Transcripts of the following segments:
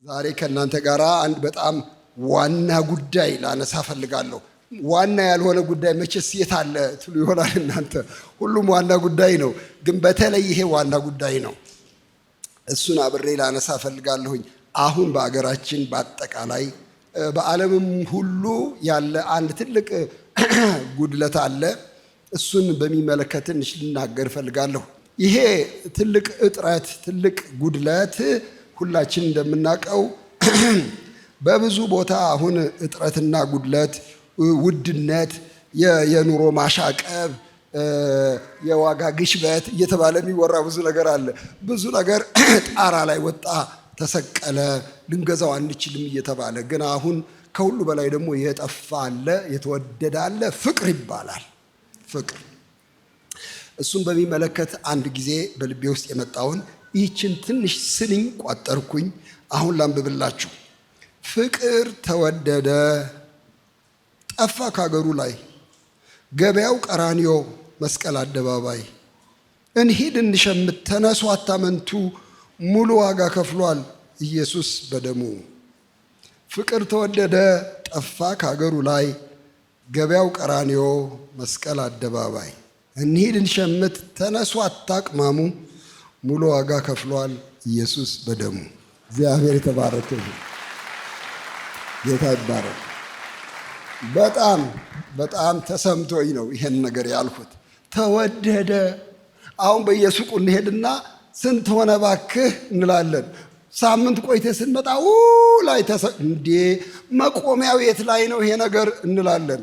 ዛሬ ከእናንተ ጋር አንድ በጣም ዋና ጉዳይ ላነሳ ፈልጋለሁ። ዋና ያልሆነ ጉዳይ መቼስ የት አለ ትሉ ይሆናል እናንተ። ሁሉም ዋና ጉዳይ ነው፣ ግን በተለይ ይሄ ዋና ጉዳይ ነው። እሱን አብሬ ላነሳ ፈልጋለሁኝ። አሁን በአገራችን በአጠቃላይ በዓለምም ሁሉ ያለ አንድ ትልቅ ጉድለት አለ። እሱን በሚመለከት ትንሽ ልናገር ፈልጋለሁ። ይሄ ትልቅ እጥረት፣ ትልቅ ጉድለት ሁላችን እንደምናውቀው በብዙ ቦታ አሁን እጥረትና ጉድለት፣ ውድነት፣ የኑሮ ማሻቀብ፣ የዋጋ ግሽበት እየተባለ የሚወራ ብዙ ነገር አለ። ብዙ ነገር ጣራ ላይ ወጣ፣ ተሰቀለ፣ ልንገዛው አንችልም እየተባለ ግን አሁን ከሁሉ በላይ ደግሞ የጠፋ አለ፣ የተወደደ አለ፣ ፍቅር ይባላል። ፍቅር እሱን በሚመለከት አንድ ጊዜ በልቤ ውስጥ የመጣውን ይህችን ትንሽ ስንኝ ቋጠርኩኝ። አሁን ላንብብላችሁ። ፍቅር ተወደደ፣ ጠፋ ከአገሩ ላይ፣ ገበያው ቀራንዮ መስቀል አደባባይ። እንሂድ እንሸምት፣ ተነሱ አታመንቱ፣ ሙሉ ዋጋ ከፍሏል ኢየሱስ በደሙ። ፍቅር ተወደደ፣ ጠፋ ከአገሩ ላይ፣ ገበያው ቀራንዮ መስቀል አደባባይ። እንሂድ እንሸምት፣ ተነሱ አታቅማሙ፣ ሙሉ ዋጋ ከፍሏል ኢየሱስ በደሙ። እግዚአብሔር የተባረከ ይሁን። ጌታ ይባረክ። በጣም ተሰምቶኝ ነው ይሄን ነገር ያልኩት። ተወደደ። አሁን በየሱቁ እንሄድና ስንት ሆነ ባክህ እንላለን። ሳምንት ቆይተ ስንመጣ ላይ እንዴ መቆሚያው የት ላይ ነው ይሄ ነገር እንላለን።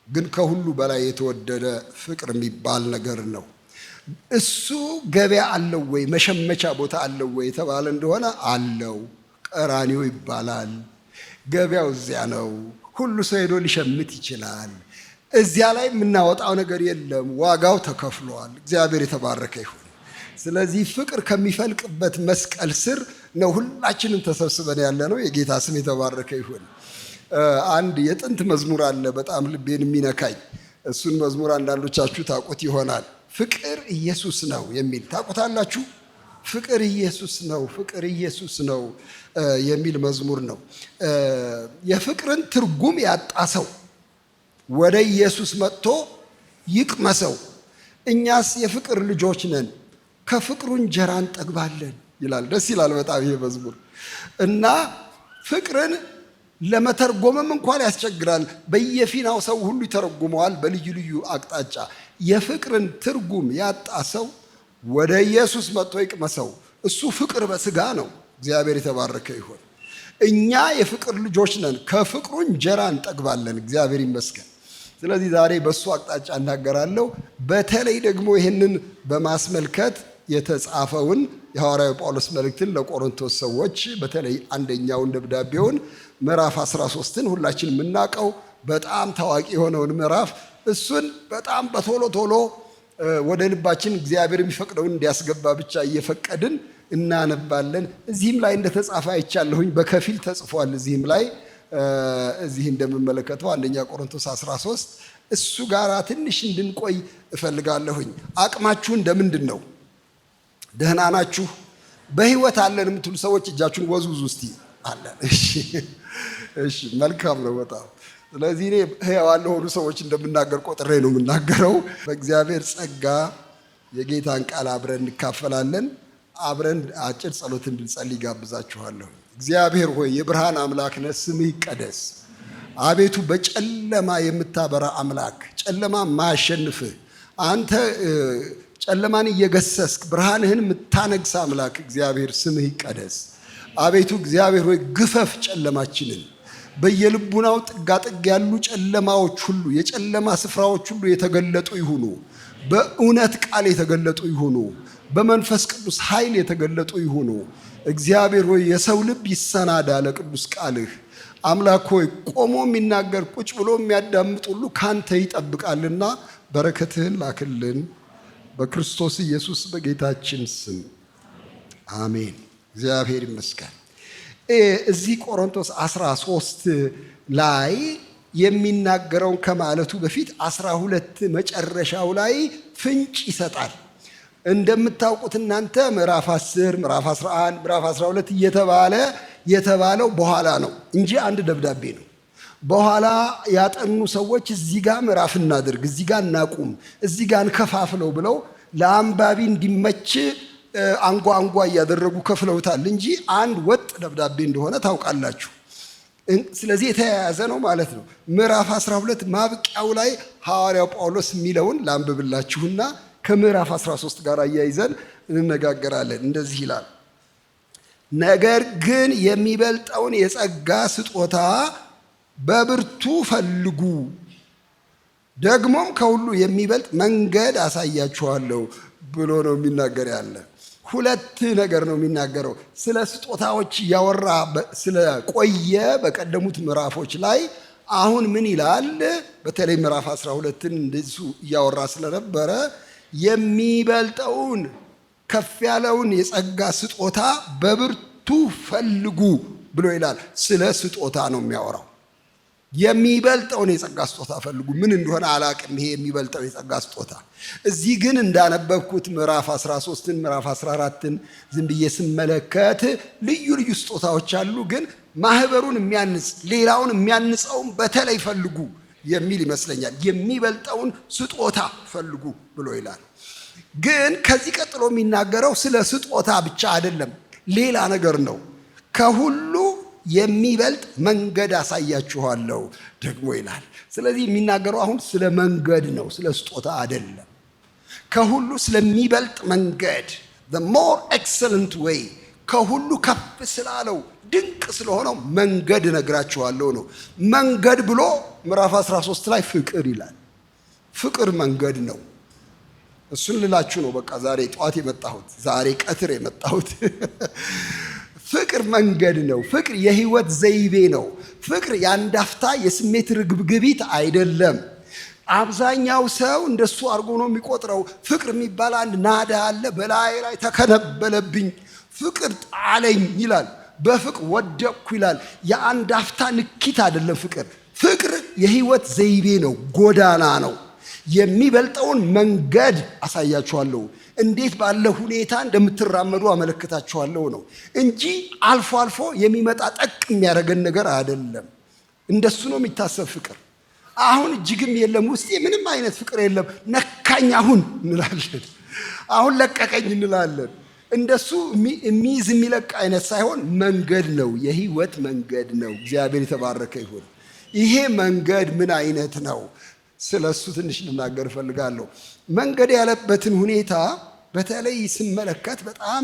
ግን ከሁሉ በላይ የተወደደ ፍቅር የሚባል ነገር ነው። እሱ ገበያ አለው ወይ መሸመቻ ቦታ አለው ወይ የተባለ እንደሆነ አለው። ቀራንዮ ይባላል። ገበያው እዚያ ነው። ሁሉ ሰው ሄዶ ሊሸምት ይችላል። እዚያ ላይ የምናወጣው ነገር የለም። ዋጋው ተከፍሏል። እግዚአብሔር የተባረከ ይሁን። ስለዚህ ፍቅር ከሚፈልቅበት መስቀል ስር ነው ሁላችንም ተሰብስበን ያለ ነው። የጌታ ስም የተባረከ ይሁን። አንድ የጥንት መዝሙር አለ በጣም ልቤን የሚነካኝ። እሱን መዝሙር አንዳንዶቻችሁ ታውቁት ይሆናል። ፍቅር ኢየሱስ ነው የሚል ታውቁታላችሁ። ፍቅር ኢየሱስ ነው፣ ፍቅር ኢየሱስ ነው የሚል መዝሙር ነው። የፍቅርን ትርጉም ያጣ ሰው ወደ ኢየሱስ መጥቶ ይቅመሰው። እኛስ የፍቅር ልጆች ነን፣ ከፍቅሩ እንጀራ እንጠግባለን ይላል። ደስ ይላል በጣም ይሄ መዝሙር እና ፍቅርን ለመተርጎምም እንኳን ያስቸግራል። በየፊናው ሰው ሁሉ ይተረጉመዋል በልዩ ልዩ አቅጣጫ። የፍቅርን ትርጉም ያጣ ሰው ወደ ኢየሱስ መጥቶ ይቅመሰው። እሱ ፍቅር በስጋ ነው። እግዚአብሔር የተባረከ ይሁን። እኛ የፍቅር ልጆች ነን፣ ከፍቅሩ እንጀራ እንጠግባለን። እግዚአብሔር ይመስገን። ስለዚህ ዛሬ በእሱ አቅጣጫ እናገራለሁ። በተለይ ደግሞ ይህንን በማስመልከት የተጻፈውን የሐዋርያው ጳውሎስ መልእክትን ለቆሮንቶስ ሰዎች በተለይ አንደኛውን ደብዳቤውን ምዕራፍ 13ን ሁላችን የምናውቀው በጣም ታዋቂ የሆነውን ምዕራፍ እሱን በጣም በቶሎ ወደ ልባችን እግዚአብሔር የሚፈቅደውን እንዲያስገባ ብቻ እየፈቀድን እናነባለን። እዚህም ላይ እንደተጻፈ አይቻለሁኝ። በከፊል ተጽፏል። እዚህም ላይ እዚህ እንደምመለከተው አንደኛ ቆሮንቶስ 13 እሱ ጋር ትንሽ እንድንቆይ እፈልጋለሁኝ። አቅማችሁ እንደምንድን ነው? ደህና ናችሁ? በህይወት አለን የምትሉ ሰዎች እጃችሁን ወዝውዙ እስቲ። አለን። እሺ፣ መልካም ነው በጣም። ስለዚህ እኔ ሕያዋን ለሆኑ ሰዎች እንደምናገር ቆጥሬ ነው የምናገረው። በእግዚአብሔር ጸጋ የጌታን ቃል አብረን እንካፈላለን። አብረን አጭር ጸሎት እንድንጸልይ ጋብዛችኋለሁ። እግዚአብሔር ሆይ የብርሃን አምላክ ነህ፣ ስምህ ይቀደስ። አቤቱ በጨለማ የምታበራ አምላክ፣ ጨለማ ማያሸንፍህ አንተ ጨለማን እየገሰስክ ብርሃንህን የምታነግስ አምላክ እግዚአብሔር ስምህ ይቀደስ። አቤቱ እግዚአብሔር ሆይ ግፈፍ ጨለማችንን። በየልቡናው ጥጋጥግ ያሉ ጨለማዎች ሁሉ፣ የጨለማ ስፍራዎች ሁሉ የተገለጡ ይሁኑ። በእውነት ቃል የተገለጡ ይሁኑ። በመንፈስ ቅዱስ ኃይል የተገለጡ ይሁኑ። እግዚአብሔር ሆይ የሰው ልብ ይሰናዳ ለቅዱስ ቃልህ። አምላክ ሆይ ቆሞ የሚናገር ቁጭ ብሎ የሚያዳምጥ ሁሉ ካንተ ይጠብቃልና በረከትህን ላክልን። በክርስቶስ ኢየሱስ በጌታችን ስም አሜን። እግዚአብሔር ይመስገን። እዚህ ቆሮንቶስ 13 ላይ የሚናገረውን ከማለቱ በፊት 12 መጨረሻው ላይ ፍንጭ ይሰጣል። እንደምታውቁት እናንተ ምዕራፍ 10 ምዕራፍ 11 ምዕራፍ 12 የተባለው በኋላ ነው እንጂ አንድ ደብዳቤ ነው። በኋላ ያጠኑ ሰዎች እዚህ ጋር ምዕራፍ እናድርግ፣ እዚህ ጋር እናቁም፣ እዚህ ጋር እንከፋፍለው ብለው ለአንባቢ እንዲመች አንጓ እያደረጉ ከፍለውታል እንጂ አንድ ወጥ ደብዳቤ እንደሆነ ታውቃላችሁ። ስለዚህ የተያያዘ ነው ማለት ነው። ምዕራፍ 12 ማብቂያው ላይ ሐዋርያው ጳውሎስ የሚለውን ላንብብላችሁና ከምዕራፍ 13 ጋር አያይዘን እንነጋገራለን። እንደዚህ ይላል፣ ነገር ግን የሚበልጠውን የጸጋ ስጦታ በብርቱ ፈልጉ፣ ደግሞም ከሁሉ የሚበልጥ መንገድ አሳያችኋለሁ ብሎ ነው የሚናገር ያለ። ሁለት ነገር ነው የሚናገረው። ስለ ስጦታዎች እያወራ ስለቆየ በቀደሙት ምዕራፎች ላይ አሁን ምን ይላል? በተለይ ምዕራፍ 12ን እንደሱ እያወራ ስለነበረ የሚበልጠውን ከፍ ያለውን የጸጋ ስጦታ በብርቱ ፈልጉ ብሎ ይላል። ስለ ስጦታ ነው የሚያወራው። የሚበልጠውን የጸጋ ስጦታ ፈልጉ። ምን እንደሆነ አላቅም ይሄ የሚበልጠው የጸጋ ስጦታ። እዚህ ግን እንዳነበብኩት ምዕራፍ 13ን ምዕራፍ 14ን ዝም ብዬ ስመለከት ልዩ ልዩ ስጦታዎች አሉ። ግን ማህበሩን የሚያንጽ ሌላውን የሚያንጸውን በተለይ ፈልጉ የሚል ይመስለኛል። የሚበልጠውን ስጦታ ፈልጉ ብሎ ይላል። ግን ከዚህ ቀጥሎ የሚናገረው ስለ ስጦታ ብቻ አይደለም፣ ሌላ ነገር ነው። ከሁሉ የሚበልጥ መንገድ አሳያችኋለሁ ደግሞ ይላል። ስለዚህ የሚናገረው አሁን ስለ መንገድ ነው፣ ስለ ስጦታ አይደለም። ከሁሉ ስለሚበልጥ መንገድ the more excellent way ከሁሉ ከፍ ስላለው ድንቅ ስለሆነው መንገድ እነግራችኋለሁ ነው። መንገድ ብሎ ምዕራፍ 13 ላይ ፍቅር ይላል። ፍቅር መንገድ ነው። እሱን ልላችሁ ነው በቃ ዛሬ ጠዋት የመጣሁት፣ ዛሬ ቀትር የመጣሁት። ፍቅር መንገድ ነው። ፍቅር የህይወት ዘይቤ ነው። ፍቅር የአንድ አፍታ የስሜት ርግብግቢት አይደለም። አብዛኛው ሰው እንደሱ አድርጎ ነው የሚቆጥረው። ፍቅር የሚባል አንድ ናዳ አለ፣ በላይ ላይ ተከነበለብኝ፣ ፍቅር ጣለኝ ይላል፣ በፍቅር ወደቅኩ ይላል። የአንድ አፍታ ንኪት አይደለም ፍቅር። ፍቅር የህይወት ዘይቤ ነው፣ ጎዳና ነው። የሚበልጠውን መንገድ አሳያችኋለሁ፣ እንዴት ባለ ሁኔታ እንደምትራመዱ አመለክታችኋለሁ ነው እንጂ አልፎ አልፎ የሚመጣ ጠቅ የሚያደርገን ነገር አይደለም። እንደሱ ነው የሚታሰብ ፍቅር። አሁን እጅግም የለም ውስጤ ምንም አይነት ፍቅር የለም፣ ነካኝ አሁን እንላለን፣ አሁን ለቀቀኝ እንላለን። እንደሱ የሚይዝ የሚለቅ አይነት ሳይሆን መንገድ ነው፣ የህይወት መንገድ ነው። እግዚአብሔር የተባረከ ይሁን። ይሄ መንገድ ምን አይነት ነው? ስለሱ ትንሽ ልናገር እፈልጋለሁ። መንገድ ያለበትን ሁኔታ በተለይ ስመለከት በጣም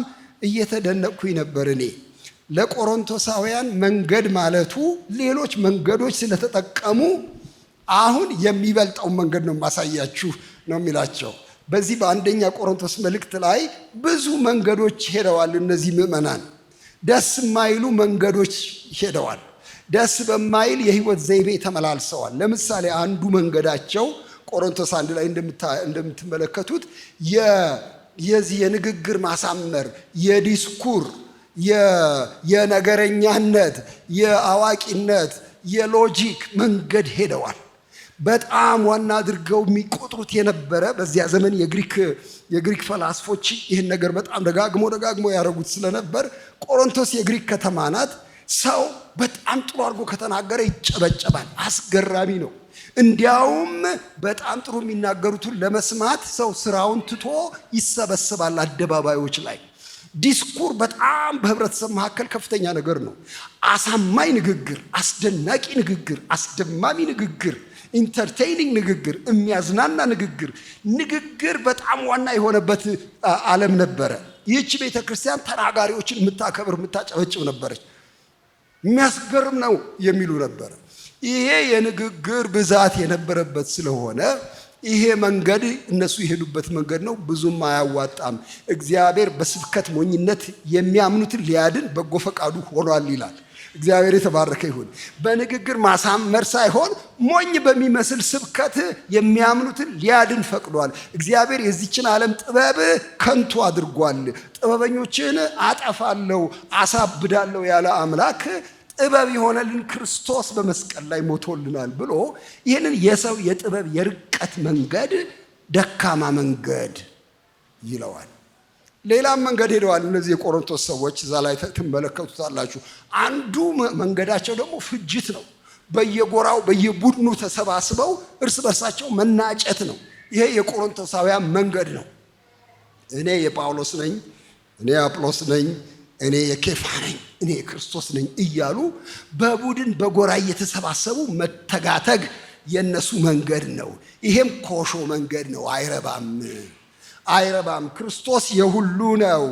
እየተደነቅኩኝ ነበር። እኔ ለቆሮንቶሳውያን መንገድ ማለቱ ሌሎች መንገዶች ስለተጠቀሙ አሁን የሚበልጠውን መንገድ ነው ማሳያችሁ ነው የሚላቸው። በዚህ በአንደኛ ቆሮንቶስ መልእክት ላይ ብዙ መንገዶች ሄደዋል። እነዚህ ምዕመናን ደስ የማይሉ መንገዶች ሄደዋል። ደስ በማይል የህይወት ዘይቤ ተመላልሰዋል። ለምሳሌ አንዱ መንገዳቸው ቆሮንቶስ 1 ላይ እንደምትመለከቱት የዚህ የንግግር ማሳመር፣ የዲስኩር፣ የነገረኛነት፣ የአዋቂነት፣ የሎጂክ መንገድ ሄደዋል። በጣም ዋና አድርገው የሚቆጥሩት የነበረ በዚያ ዘመን የግሪክ ፈላስፎች ይህን ነገር በጣም ደጋግሞ ያደረጉት ስለነበር ቆሮንቶስ የግሪክ ከተማ ናት። ሰው በጣም ጥሩ አድርጎ ከተናገረ ይጨበጨባል። አስገራሚ ነው። እንዲያውም በጣም ጥሩ የሚናገሩትን ለመስማት ሰው ስራውን ትቶ ይሰበሰባል አደባባዮች ላይ። ዲስኩር በጣም በህብረተሰብ መካከል ከፍተኛ ነገር ነው። አሳማኝ ንግግር፣ አስደናቂ ንግግር፣ አስደማሚ ንግግር፣ ኢንተርቴይኒንግ ንግግር፣ የሚያዝናና ንግግር በጣም ዋና የሆነበት ዓለም ነበረ። ይህች ቤተክርስቲያን ተናጋሪዎችን የምታከብር የምታጨበጭብ ነበረች። የሚያስገርም ነው የሚሉ ነበር። ይሄ የንግግር ብዛት የነበረበት ስለሆነ ይሄ መንገድ እነሱ የሄዱበት መንገድ ነው፣ ብዙም አያዋጣም። እግዚአብሔር በስብከት ሞኝነት የሚያምኑትን ሊያድን በጎ ፈቃዱ ሆኗል ይላል። እግዚአብሔር የተባረከ ይሁን። በንግግር ማሳመር ሳይሆን ሞኝ በሚመስል ስብከት የሚያምኑትን ሊያድን ፈቅዷል። እግዚአብሔር የዚችን ዓለም ጥበብ ከንቱ አድርጓል። ጥበበኞችን አጠፋለሁ፣ አሳብዳለሁ ያለ አምላክ ጥበብ የሆነልን ክርስቶስ በመስቀል ላይ ሞቶልናል ብሎ ይህንን የሰው የጥበብ የርቀት መንገድ ደካማ መንገድ ይለዋል። ሌላም መንገድ ሄደዋል እነዚህ የቆሮንቶስ ሰዎች። እዛ ላይ ትመለከቱታላችሁ። አንዱ መንገዳቸው ደግሞ ፍጅት ነው። በየጎራው በየቡድኑ ተሰባስበው እርስ በርሳቸው መናጨት ነው። ይሄ የቆሮንቶሳውያን መንገድ ነው። እኔ የጳውሎስ ነኝ፣ እኔ የአጵሎስ ነኝ፣ እኔ የኬፋ ነኝ፣ እኔ የክርስቶስ ነኝ እያሉ በቡድን በጎራ እየተሰባሰቡ መተጋተግ የነሱ መንገድ ነው። ይሄም ኮሾ መንገድ ነው። አይረባም። ክርስቶስ የሁሉ ነው።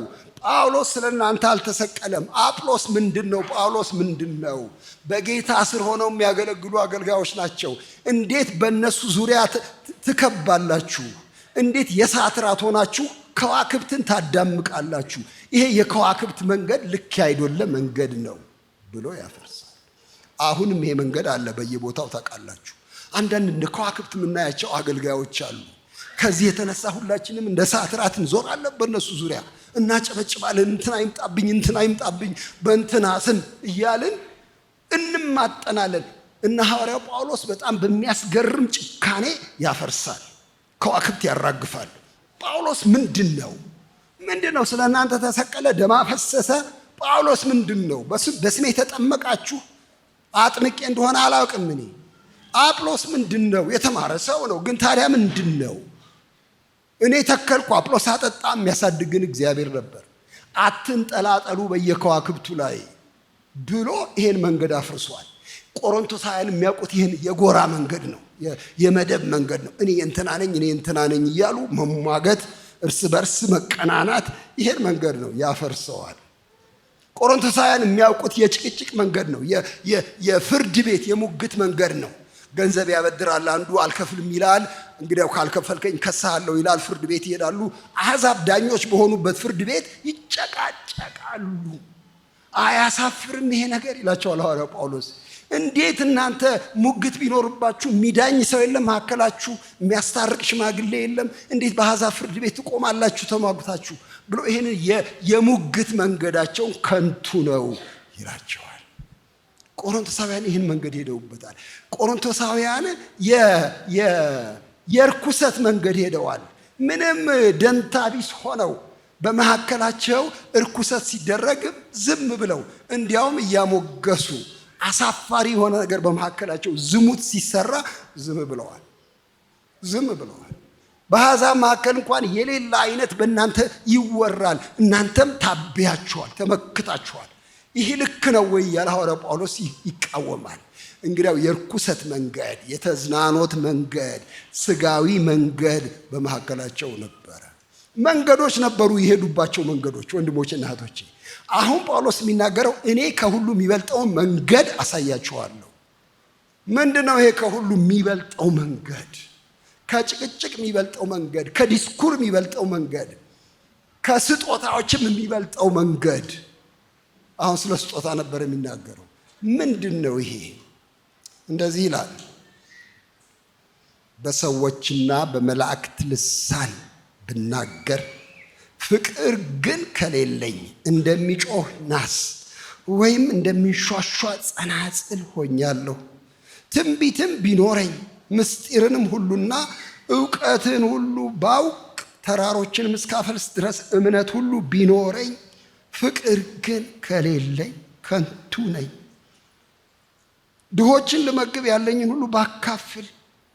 ጳውሎስ ስለ እናንተ አልተሰቀለም። አጵሎስ ምንድን ነው? ጳውሎስ ምንድን ነው? በጌታ ስር ሆነው የሚያገለግሉ አገልጋዮች ናቸው። እንዴት በእነሱ ዙሪያ ትከባላችሁ? እንዴት የእሳት ራት ሆናችሁ ከዋክብትን ታዳምቃላችሁ? ይሄ የከዋክብት መንገድ ልክ አይደለ መንገድ ነው ብሎ ያፈርሳል። አሁንም ይሄ መንገድ አለ በየቦታው ታውቃላችሁ። አንዳንድ እንደ ከዋክብት የምናያቸው አገልጋዮች አሉ። ከዚህ የተነሳ ሁላችንም እንደ እሳት ራት እንዞራለን በእነሱ ዙሪያ እናጨበጭባለን። እንትና ይምጣብኝ በእንትና ስም እያልን እንማጠናለን። እና ሐዋርያው ጳውሎስ በጣም በሚያስገርም ጭካኔ ያፈርሳል፣ ከዋክብት ያራግፋል። ጳውሎስ ምንድን ነው? ስለ እናንተ ተሰቀለ፣ ደም አፈሰሰ። ጳውሎስ ምንድን ነው? በስሜ ተጠመቃችሁ አጥምቄ እንደሆነ አላውቅም እኔ። አጵሎስ ምንድን ነው? የተማረ ሰው ነው። ግን ታዲያ ምንድን ነው? እኔ ተከልኩ፣ አጵሎስ አጠጣ፣ የሚያሳድግን እግዚአብሔር ነበር። አትንጠላጠሉ በየከዋክብቱ ላይ ብሎ ይሄን መንገድ አፍርሷል። ቆሮንቶሳውያን የሚያውቁት ይህን የጎራ መንገድ ነው፣ የመደብ መንገድ ነው። እኔ እንትና ነኝ እያሉ መሟገት፣ እርስ በርስ መቀናናት፣ ይሄን መንገድ ነው ያፈርሰዋል። ቆሮንቶሳውያን የሚያውቁት የጭቅጭቅ መንገድ ነው፣ የፍርድ ቤት የሙግት መንገድ ነው። ገንዘብ ያበድራል፣ አንዱ አልከፍልም ይላል። እንግዲያው ካልከፈልከኝ ከሳለሁ ይላል። ፍርድ ቤት ይሄዳሉ። አሕዛብ ዳኞች በሆኑበት ፍርድ ቤት ይጨቃጨቃሉ። አያሳፍርም ይሄ ነገር ይላቸዋል ሐዋርያው ጳውሎስ። እንዴት እናንተ ሙግት ቢኖርባችሁ የሚዳኝ ሰው የለም መካከላችሁ፣ የሚያስታርቅ ሽማግሌ የለም? እንዴት በአሕዛብ ፍርድ ቤት ትቆማላችሁ ተሟግታችሁ ብሎ ይሄን የሙግት መንገዳቸውን ከንቱ ነው ይላቸዋል። ቆሮንቶሳውያን ይህን መንገድ ሄደውበታል። ቆሮንቶሳውያን የርኩሰት መንገድ ሄደዋል። ምንም ደንታቢስ ሆነው በመካከላቸው እርኩሰት ሲደረግ ዝም ብለው እንዲያውም እያሞገሱ አሳፋሪ የሆነ ነገር በመካከላቸው ዝሙት ሲሰራ ዝም ብለዋል። በአሕዛብ መካከል እንኳን የሌላ አይነት በእናንተ ይወራል። እናንተም ታበያችኋል፣ ተመክታችኋል። ይህ ልክ ነው ወይ ያለ ሐዋርያው ጳውሎስ ይቃወማል። እንግዲያው የርኩሰት መንገድ፣ የተዝናኖት መንገድ፣ ስጋዊ መንገድ በመካከላቸው ነበረ። መንገዶች ነበሩ፣ የሄዱባቸው መንገዶች። ወንድሞችና እህቶቼ አሁን ጳውሎስ የሚናገረው እኔ ከሁሉ የሚበልጠውን መንገድ አሳያችኋለሁ። ምንድን ነው ይሄ ከሁሉ የሚበልጠው መንገድ? ከጭቅጭቅ የሚበልጠው መንገድ፣ ከዲስኩር የሚበልጠው መንገድ፣ ከስጦታዎችም የሚበልጠው መንገድ። አሁን ስለ ስጦታ ነበር የሚናገረው። ምንድን ነው ይሄ? እንደዚህ ይላል፣ በሰዎችና በመላእክት ልሳን ብናገር ፍቅር ግን ከሌለኝ እንደሚጮህ ናስ ወይም እንደሚንሿሿ ጸናጽል ሆኛለሁ። ትንቢትም ቢኖረኝ ምስጢርንም ሁሉና ዕውቀትን ሁሉ ባውቅ ተራሮችንም እስካፈልስ ድረስ እምነት ሁሉ ቢኖረኝ ፍቅር ግን ከሌለኝ ከንቱ ነኝ። ድሆችን ልመግብ ያለኝን ሁሉ ባካፍል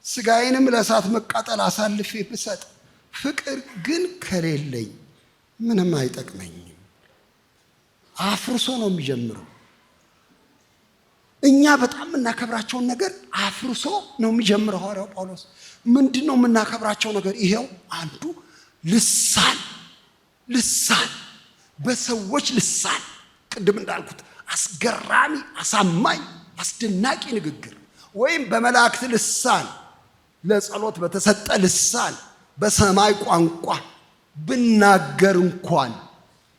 ሥጋዬንም ለእሳት መቃጠል አሳልፌ ብሰጥ ፍቅር ግን ከሌለኝ ምንም አይጠቅመኝም። አፍርሶ ነው የሚጀምረው። እኛ በጣም የምናከብራቸውን ነገር አፍርሶ ነው የሚጀምረው ሐዋርያው ጳውሎስ። ምንድን ነው የምናከብራቸው ነገር? ይሄው አንዱ ልሳን፣ በሰዎች ልሳን፣ ቅድም እንዳልኩት አስገራሚ፣ አሳማኝ፣ አስደናቂ ንግግር ወይም በመላእክት ልሳን፣ ለጸሎት በተሰጠ ልሳን፣ በሰማይ ቋንቋ ብናገር እንኳን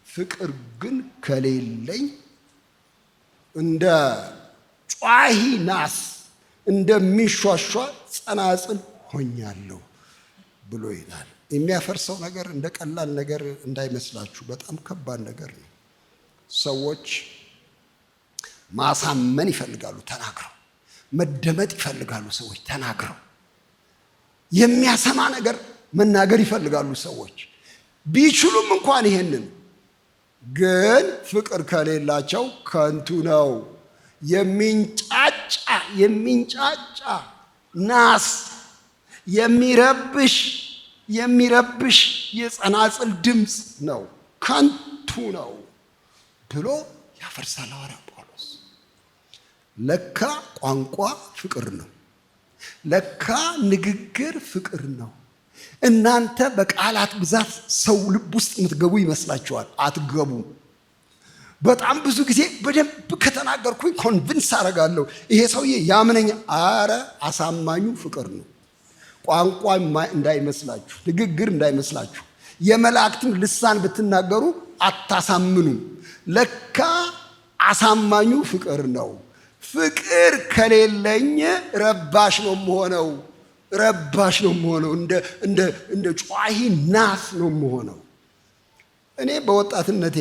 ፍቅር ግን ከሌለኝ እንደ ጯሂ ናስ እንደሚሿሿ ጸናጽል ሆኛለሁ ብሎ ይላል። የሚያፈርሰው ነገር እንደ ቀላል ነገር እንዳይመስላችሁ፣ በጣም ከባድ ነገር ነው። ሰዎች ማሳመን ይፈልጋሉ ተናግረው፣ መደመጥ ይፈልጋሉ ሰዎች ተናግረው፣ የሚያሰማ ነገር መናገር ይፈልጋሉ ሰዎች። ቢችሉም እንኳን ይሄንን ግን ፍቅር ከሌላቸው ከንቱ ነው። የሚንጫጫ ናስ የሚረብሽ የጸናጽል ድምፅ ነው፣ ከንቱ ነው ብሎ ያፈርሳል ሐዋርያው ጳውሎስ። ለካ ቋንቋ ፍቅር ነው። ለካ ንግግር ፍቅር ነው። እናንተ በቃላት ብዛት ሰው ልብ ውስጥ የምትገቡ ይመስላችኋል። አትገቡም። በጣም ብዙ ጊዜ በደንብ ከተናገርኩኝ ኮንቪንስ አደርጋለሁ፣ ይሄ ሰውዬ ያምነኛ። አረ አሳማኙ ፍቅር ነው። ቋንቋ እንዳይመስላችሁ፣ ንግግር እንዳይመስላችሁ። የመላእክትን ልሳን ብትናገሩ አታሳምኑም። ለካ አሳማኙ ፍቅር ነው። ፍቅር ከሌለኝ ረባሽ ነው የምሆነው። እንደ ጯሂ ናስ ነው የምሆነው። እኔ በወጣትነቴ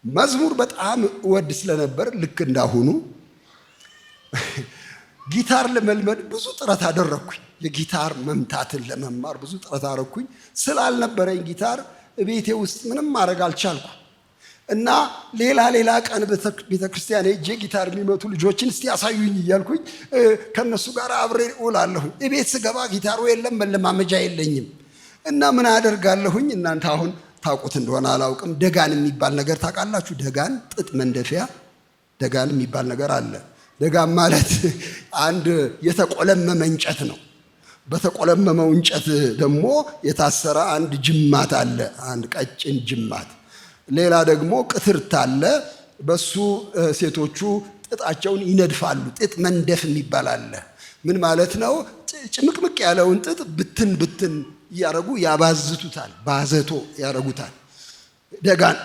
መዝሙር በጣም እወድ ስለነበር ልክ እንዳሁኑ ጊታር ለመልመድ ብዙ ጥረት አደረግኩኝ። የጊታር መምታትን ለመማር ብዙ ጥረት አደረግኩኝ። ስላልነበረኝ ጊታር ቤቴ ውስጥ ምንም ማድረግ አልቻልኩ እና ሌላ ቀን ቤተክርስቲያን ሄጄ ጊታር የሚመቱ ልጆችን እስቲ ያሳዩኝ እያልኩኝ ከነሱ ጋር አብሬ እውላለሁኝ። ቤት ስገባ ጊታሩ የለም፣ መለማመጃ የለኝም እና ምን አደርጋለሁኝ? እናንተ አሁን ታውቁት እንደሆነ አላውቅም። ደጋን የሚባል ነገር ታውቃላችሁ? ደጋን ጥጥ መንደፊያ ደጋን የሚባል ነገር አለ። ደጋን ማለት አንድ የተቆለመመ እንጨት ነው። በተቆለመመው እንጨት ደግሞ የታሰረ አንድ ጅማት አለ፣ አንድ ቀጭን ጅማት። ሌላ ደግሞ ቅትርት አለ። በሱ ሴቶቹ ጥጣቸውን ይነድፋሉ። ጥጥ መንደፍ የሚባል አለ። ምን ማለት ነው? ጭምቅምቅ ያለውን ጥጥ ብትን እያረጉ ያባዝቱታል፣ ባዘቶ ያረጉታል።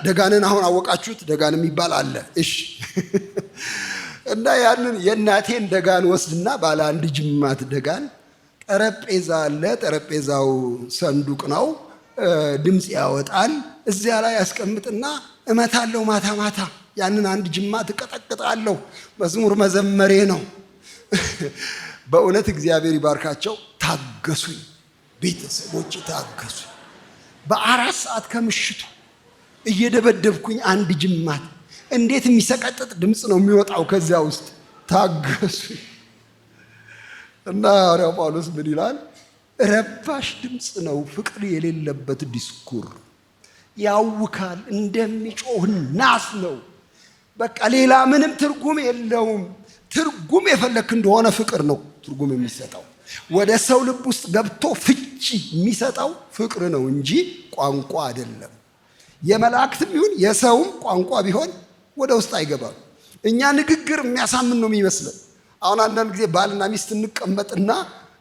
ደጋንን አሁን አወቃችሁት? ደጋን የሚባል አለ። እሺ እና ያንን የእናቴን ደጋን ወስድና ባለ አንድ ጅማት ደጋን፣ ጠረጴዛ አለ። ጠረጴዛው ሰንዱቅ ነው፣ ድምፅ ያወጣል። እዚያ ላይ ያስቀምጥና እመታለሁ። ማታ ያንን አንድ ጅማት እቀጠቅጣለሁ። መዝሙር መዘመሬ ነው። በእውነት እግዚአብሔር ይባርካቸው። ታገሱኝ፣ ቤተሰቦች ታገሱኝ። በ4 ሰዓት ከምሽቱ እየደበደብኩኝ አንድ ጅማት። እንዴት የሚሰቀጥጥ ድምፅ ነው የሚወጣው ከዚያ ውስጥ። ታገሱኝ። እና ሐዋርያው ጳውሎስ ምን ይላል? ረባሽ ድምፅ ነው ፍቅር የሌለበት ዲስኩር፣ ያውካል፣ እንደሚጮህ ናስ ነው። በቃ ሌላ ምንም ትርጉም የለውም። ትርጉም የፈለክ እንደሆነ ፍቅር ነው ትርጉም የሚሰጠው። ወደ ሰው ልብ ውስጥ ገብቶ ፍቺ የሚሰጠው ፍቅር ነው እንጂ ቋንቋ አይደለም። የመላእክትም ይሁን የሰውም ቋንቋ ቢሆን ወደ ውስጥ አይገባም። እኛ ንግግር የሚያሳምን ነው የሚመስለን። አሁን አንዳንድ ጊዜ ባልና ሚስት እንቀመጥና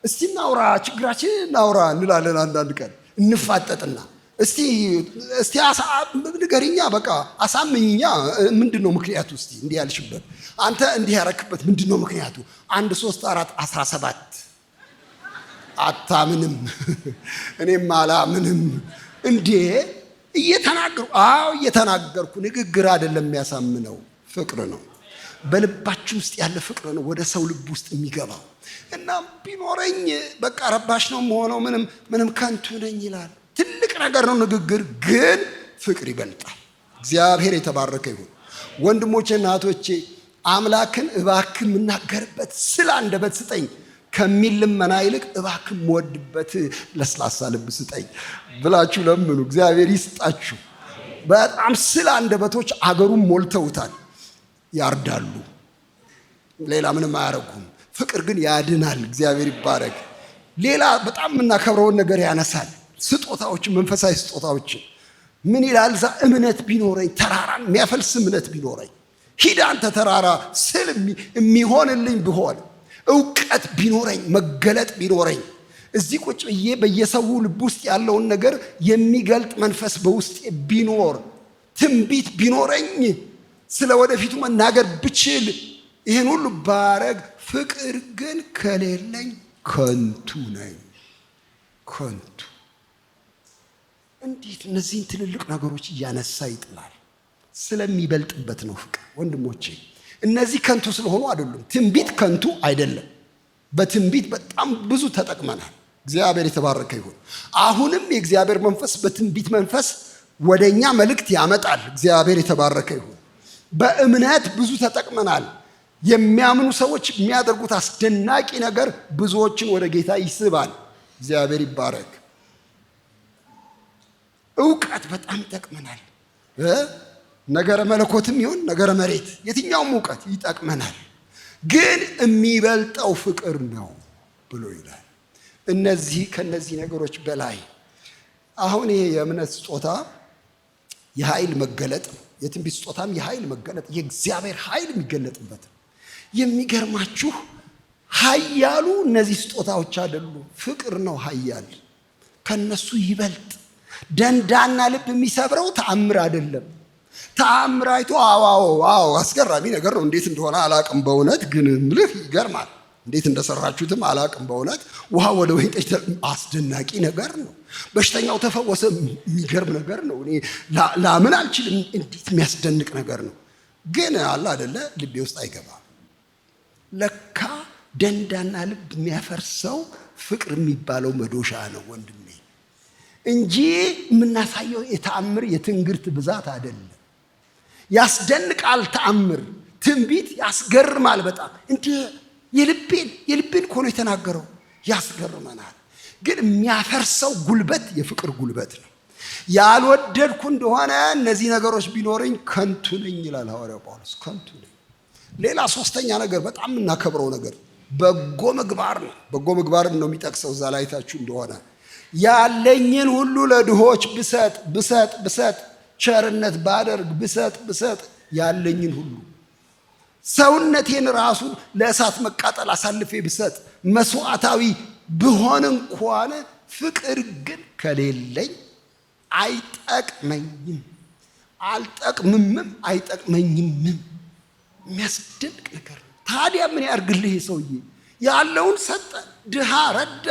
እስቲ እናውራ፣ ችግራችን እናውራ እንላለን። አንዳንድ ቀን እንፋጠጥና እስቲ ንገሪኛ፣ በቃ አሳምኝኛ፣ ምንድን ነው ምክንያቱ? እስቲ እንዲህ ያልሽበት፣ አንተ እንዲህ ያረክበት ምንድን ነው ምክንያቱ? 1 3 4 17 አታምንም፣ እኔም አላምንም። እንዴ እየተናገርኩ ንግግር አይደለም የሚያሳምነው፣ ፍቅር ነው። በልባችን ውስጥ ያለ ፍቅር ነው ወደ ሰው ልብ ውስጥ የሚገባው። እና ቢኖረኝ በቃ ረባሽ ነው የምሆነው፣ ምንም ከንቱ ነኝ ይላል። ትልቅ ነገር ነው ንግግር፣ ግን ፍቅር ይበልጣል። እግዚአብሔር የተባረከ ይሁን። ወንድሞቼና እህቶቼ፣ አምላክን እባክህ የምናገርበት ስለ አንደበት ስጠኝ ከሚል ልመና ይልቅ እባክህ የምወድበት ለስላሳ ልብ ስጠኝ ብላችሁ ለምኑ። እግዚአብሔር ይስጣችሁ። በጣም ስለ አንደበቶች አገሩን ሞልተውታል። ያርዳሉ፣ ሌላ ምንም አያረጉም። ፍቅር ግን ያድናል። እግዚአብሔር ይባረክ። ሌላ በጣም የምናከብረውን ነገር ያነሳል። ስጦታዎችን፣ መንፈሳዊ ስጦታዎችን ምን ይላል እዛ? እምነት ቢኖረኝ፣ ተራራን የሚያፈልስ እምነት ቢኖረኝ፣ ሂድ አንተ ተራራ ስል የሚሆንልኝ ብሆን፣ እውቀት ቢኖረኝ፣ መገለጥ ቢኖረኝ፣ እዚህ ቁጭ ብዬ በየሰው ልብ ውስጥ ያለውን ነገር የሚገልጥ መንፈስ በውስጤ ቢኖር፣ ትንቢት ቢኖረኝ፣ ስለ ወደፊቱ መናገር ብችል፣ ይህን ሁሉ ባረግ፣ ፍቅር ግን ከሌለኝ ከንቱ ነኝ። ከንቱ እንዴት እነዚህን ትልልቅ ነገሮች እያነሳ ይጥላል? ስለሚበልጥበት ነው ፍቅር። ወንድሞቼ እነዚህ ከንቱ ስለሆኑ አይደሉም። ትንቢት ከንቱ አይደለም። በትንቢት በጣም ብዙ ተጠቅመናል። እግዚአብሔር የተባረከ ይሁን። አሁንም የእግዚአብሔር መንፈስ በትንቢት መንፈስ ወደኛ መልእክት ያመጣል። እግዚአብሔር የተባረከ ይሁን። በእምነት ብዙ ተጠቅመናል። የሚያምኑ ሰዎች የሚያደርጉት አስደናቂ ነገር ብዙዎችን ወደ ጌታ ይስባል። እግዚአብሔር ይባረክ። እውቀት በጣም ይጠቅመናል። ነገረ መለኮትም ይሁን ነገረ መሬት የትኛውም እውቀት ይጠቅመናል። ግን የሚበልጠው ፍቅር ነው ብሎ ይላል። ከነዚህ ነገሮች በላይ አሁን ይሄ የእምነት ስጦታ የኃይል መገለጥ ነው። የትንቢት ስጦታም የኃይል መገለጥ፣ የእግዚአብሔር ኃይል የሚገለጥበት ነው። የሚገርማችሁ ኃያሉ እነዚህ ስጦታዎች አይደሉም፣ ፍቅር ነው ኃያል። ከነሱ ይበልጥ ደንዳና ልብ የሚሰብረው ተአምር አይደለም። ተአምር አይቶ አዎ አስገራሚ ነገር ነው። እንዴት እንደሆነ አላቅም በእውነት ግን ምልህ ይገርማል። እንዴት እንደሰራችሁትም አላቅም በእውነት። ውሃ ወደ ወይን ጠጅ አስደናቂ ነገር ነው። በሽተኛው ተፈወሰ፣ የሚገርም ነገር ነው። እኔ ላምን አልችልም። እንዴት የሚያስደንቅ ነገር ነው። ግን አለ አይደለ ልቤ ውስጥ አይገባም። ለካ ደንዳና ልብ የሚያፈርሰው ፍቅር የሚባለው መዶሻ ነው ወንድሜ፣ እንጂ የምናሳየው የተአምር የትንግርት ብዛት አይደለም። ያስደንቃል ተአምር፣ ትንቢት ያስገርማል በጣም እንደ የልቤን እኮ ነው የተናገረው፣ ያስገርመናል። ግን የሚያፈርሰው ጉልበት የፍቅር ጉልበት ነው። ያልወደድኩ እንደሆነ እነዚህ ነገሮች ቢኖረኝ ከንቱ ነኝ ይላል ሐዋርያው ጳውሎስ፣ ከንቱ ነኝ። ሌላ ሶስተኛ ነገር በጣም የምናከብረው ነገር በጎ ምግባር ነው። በጎ ምግባርን ነው የሚጠቅሰው እዛ ላይ ታችሁ እንደሆነ ያለኝን ሁሉ ለድሆች ብሰጥ ቸርነት ባደርግ ብሰጥ ያለኝን ሁሉ ሰውነቴን ራሱን ለእሳት መቃጠል አሳልፌ ብሰጥ መስዋዕታዊ ብሆን እንኳን ፍቅር ግን ከሌለኝ አይጠቅመኝም፣ አልጠቅምምም፣ አይጠቅመኝምም። የሚያስደንቅ ነገር ነው። ታዲያ ምን ያርግልህ? ሰውዬ ያለውን ሰጠ፣ ድሃ ረዳ።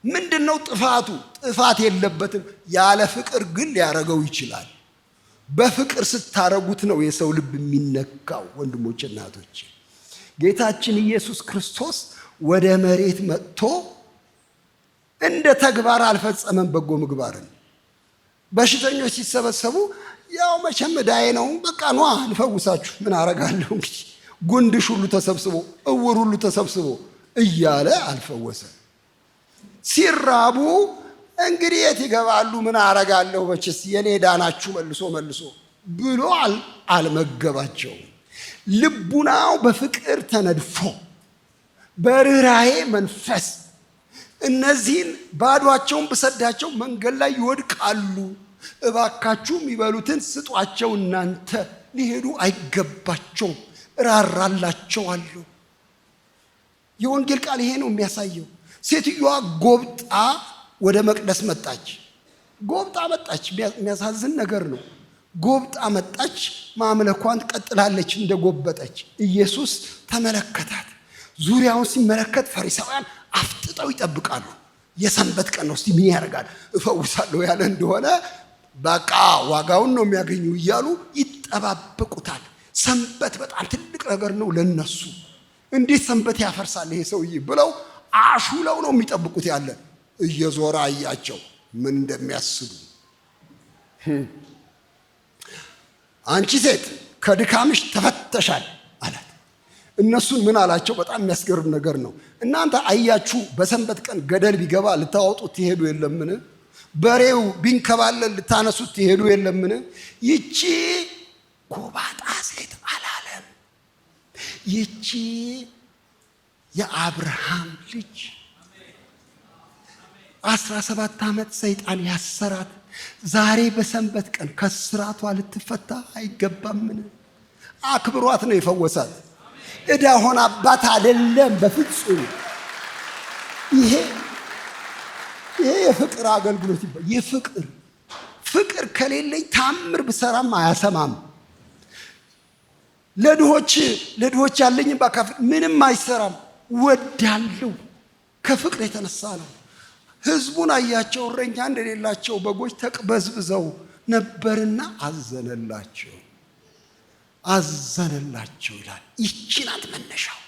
ምንድነው ጥፋቱ? ጥፋት የለበትም። ያለ ፍቅር ግን ሊያረገው ይችላል። በፍቅር ስታረጉት ነው የሰው ልብ የሚነካው። ወንድሞች እናቶች፣ ጌታችን ኢየሱስ ክርስቶስ ወደ መሬት መጥቶ እንደ ተግባር አልፈጸመም በጎ ምግባርን። በሽተኞች ሲሰበሰቡ ያው መቼም ዕዳዬ ነው በቃ ኗ ልፈውሳችሁ ምን አረጋለሁ እንግዲህ፣ ጉንድሽ ሁሉ ተሰብስቦ እውር ሁሉ ተሰብስቦ እያለ አልፈወሰም። ሲራቡ እንግዲህ የት ይገባሉ ምን አረጋለሁ መቼስ የኔ ዳናችሁ መልሶ ብሎ አልመገባቸውም። ልቡናው በፍቅር ተነድፎ በርህራሄ መንፈስ እነዚህን ባዷቸውን ብሰዳቸው መንገድ ላይ ይወድቃሉ፣ እባካችሁ የሚበሉትን ስጧቸው፣ እናንተ ሊሄዱ አይገባቸውም፣ እራራላቸዋለሁ። የወንጌል ቃል ይሄ ነው የሚያሳየው። ሴትዮዋ ጎብጣ ወደ መቅደስ መጣች። ጎብጣ መጣች። የሚያሳዝን ነገር ነው። ጎብጣ መጣች። ማምለኳን ቀጥላለች እንደጎበጠች። ኢየሱስ ተመለከታት። ዙሪያውን ሲመለከት ፈሪሳውያን አፍጥጠው ይጠብቃሉ። የሰንበት ቀን ነው፣ እስቲ ምን ያደርጋል እፈውሳለሁ ያለ እንደሆነ በቃ ዋጋውን ነው የሚያገኙ እያሉ ይጠባበቁታል። ሰንበት በጣም ትልቅ ነገር ነው ለነሱ። እንዴት ሰንበት ያፈርሳል ይሄ ሰውዬ ብለው አሹለው ነው የሚጠብቁት ያለ። እየዞረ አያቸው ምን እንደሚያስቡ። አንቺ ሴት ከድካምሽ ተፈተሻል አላት። እነሱን ምን አላቸው? በጣም የሚያስገርም ነገር ነው። እናንተ አያችሁ በሰንበት ቀን ገደል ቢገባ ልታወጡት ትሄዱ የለምን? በሬው ቢንከባለል ልታነሱት ትሄዱ የለምን? ይቺ ጎባጣ ሴት አላለም። ይቺ የአብርሃም ልጅ 17 ዓመት ሰይጣን ያሰራት ዛሬ በሰንበት ቀን ከስራቷ ልትፈታ አይገባምን? አክብሯት ነው የፈወሳት። ዕዳ ሆናባት አይደለም በፍጹም። ይሄ የፍቅር አገልግሎት ይባላል። የፍቅር ፍቅር ከሌለኝ ታምር ብሰራም አያሰማም። ለድሆች ያለኝን ባካፍል ምንም አይሰራም። ወዳለው ከፍቅር የተነሳ ነው። ህዝቡን አያቸው፣ እረኛ እንደሌላቸው በጎች ተቅበዝብዘው ነበርና አዘነላቸው ይላል። ይቺ ናት መነሻው።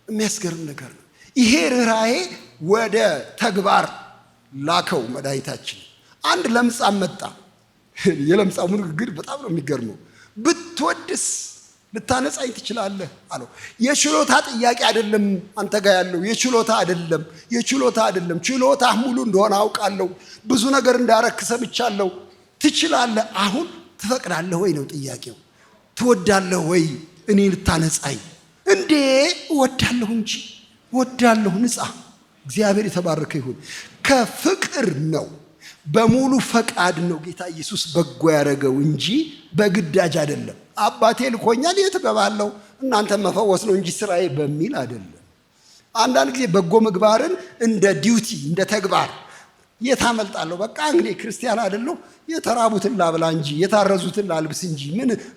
የሚያስገርም ነገር ነው። ይሄ ርኅራኄ ወደ ተግባር ላከው መድኃኒታችን። አንድ ለምጻም መጣ። የለምጻሙ ንግግር በጣም ነው የሚገርመው። ብትወድስ ልታነጻኝ ትችላለህ አለው። የችሎታ ጥያቄ አይደለም አንተ ጋር ያለው፣ የችሎታ አይደለም። ችሎታህ ሙሉ እንደሆነ አውቃለሁ። ብዙ ነገር እንዳረክ ሰምቻለሁ። ትችላለህ። አሁን ትፈቅዳለህ ወይ ነው ጥያቄው። ትወዳለህ ወይ እኔ ልታነጻኝ? እንዴ እወዳለሁ እንጂ እወዳለሁ፣ ንጻ። እግዚአብሔር የተባረከ ይሁን። ከፍቅር ነው፣ በሙሉ ፈቃድ ነው ጌታ ኢየሱስ በጎ ያደረገው እንጂ በግዳጅ አይደለም። አባቴ ልኮኛል የት እገባለሁ እናንተ መፈወስ ነው እንጂ ስራዬ በሚል አይደለም። አንዳንድ ጊዜ በጎ ምግባርን እንደ ዲዩቲ እንደ ተግባር የታመልጣለሁ። በቃ እንግዲህ ክርስቲያን አይደለሁ፣ የተራቡትን ላብላ እንጂ የታረዙትን ላልብስ እንጂ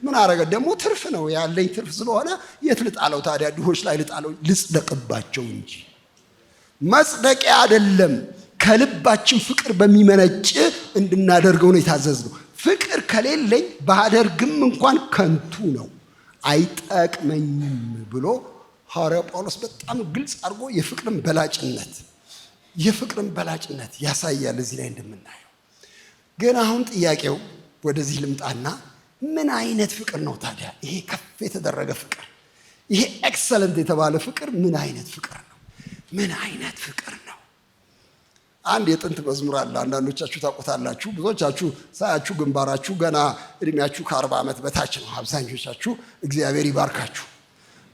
ምን አረገ ደግሞ ትርፍ ነው ያለኝ፣ ትርፍ ስለሆነ የት ልጣለው ታዲያ? ድሆች ላይ ልጣለው፣ ልጽደቅባቸው እንጂ መጽደቂያ አይደለም። ከልባችን ፍቅር በሚመነጭ እንድናደርገው ነው የታዘዝነው። ፍቅር ከሌለኝ ባደርግም እንኳን ከንቱ ነው አይጠቅመኝም ብሎ ሐዋርያው ጳውሎስ በጣም ግልጽ አድርጎ የፍቅርን በላጭነት ያሳያል እዚህ ላይ እንደምናየው። ግን አሁን ጥያቄው ወደዚህ ልምጣና ምን አይነት ፍቅር ነው ታዲያ ይሄ ከፍ የተደረገ ፍቅር፣ ይሄ ኤክሰለንት የተባለ ፍቅር ምን አይነት ፍቅር ነው? ምን አይነት ፍቅር ነው? አንድ የጥንት መዝሙር አለ። አንዳንዶቻችሁ ታውቁታላችሁ። ብዙዎቻችሁ ሳያችሁ ግንባራችሁ ገና እድሜያችሁ ከ40 ዓመት በታች ነው። አብዛኞቻችሁ እግዚአብሔር ይባርካችሁ።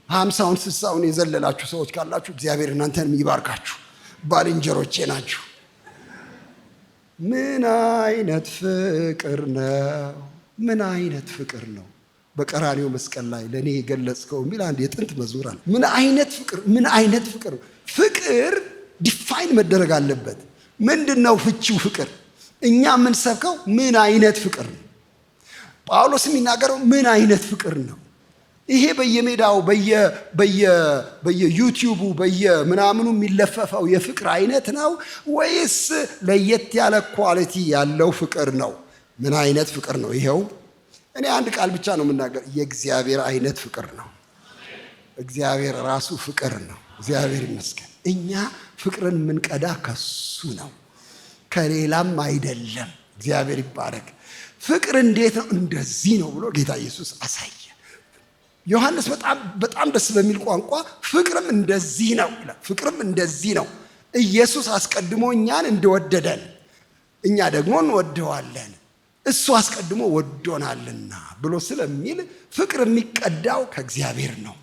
50ውን 60ውን የዘለላችሁ ሰዎች ካላችሁ እግዚአብሔር እናንተንም ይባርካችሁ። ባልንጀሮቼ ናችሁ። ምን አይነት ፍቅር ነው? ምን አይነት ፍቅር ነው በቀራንዮ መስቀል ላይ ለእኔ የገለጽከው የሚል አንድ የጥንት መዝሙር አለ። ምን አይነት ፍቅር! ፍቅር ዲፋይን መደረግ አለበት። ምንድነው ፍቺው? ፍቅር እኛ የምንሰብከው ምን አይነት ፍቅር ነው? ጳውሎስ የሚናገረው ምን አይነት ፍቅር ነው? ይሄ በየሜዳው በየዩቲዩቡ በየምናምኑ የሚለፈፈው የፍቅር አይነት ነው ወይስ ለየት ያለ ኳሊቲ ያለው ፍቅር ነው? ምን አይነት ፍቅር ነው? ይሄው እኔ አንድ ቃል ብቻ ነው የምናገር፣ የእግዚአብሔር አይነት ፍቅር ነው። እግዚአብሔር ራሱ ፍቅር ነው። እግዚአብሔር ይመስገን። እኛ ፍቅርን የምንቀዳ ከሱ ነው፣ ከሌላም አይደለም። እግዚአብሔር ይባረክ። ፍቅር እንዴት ነው? እንደዚህ ነው ብሎ ጌታ ኢየሱስ አሳየ። ዮሐንስ በጣም ደስ በሚል ቋንቋ ፍቅርም እንደዚህ ነው ይላል። ፍቅርም እንደዚህ ነው፣ ኢየሱስ አስቀድሞ እኛን እንደወደደን እኛ ደግሞ እንወደዋለን፣ እሱ አስቀድሞ ወዶናልና ብሎ ስለሚል ፍቅር የሚቀዳው ከእግዚአብሔር ነው።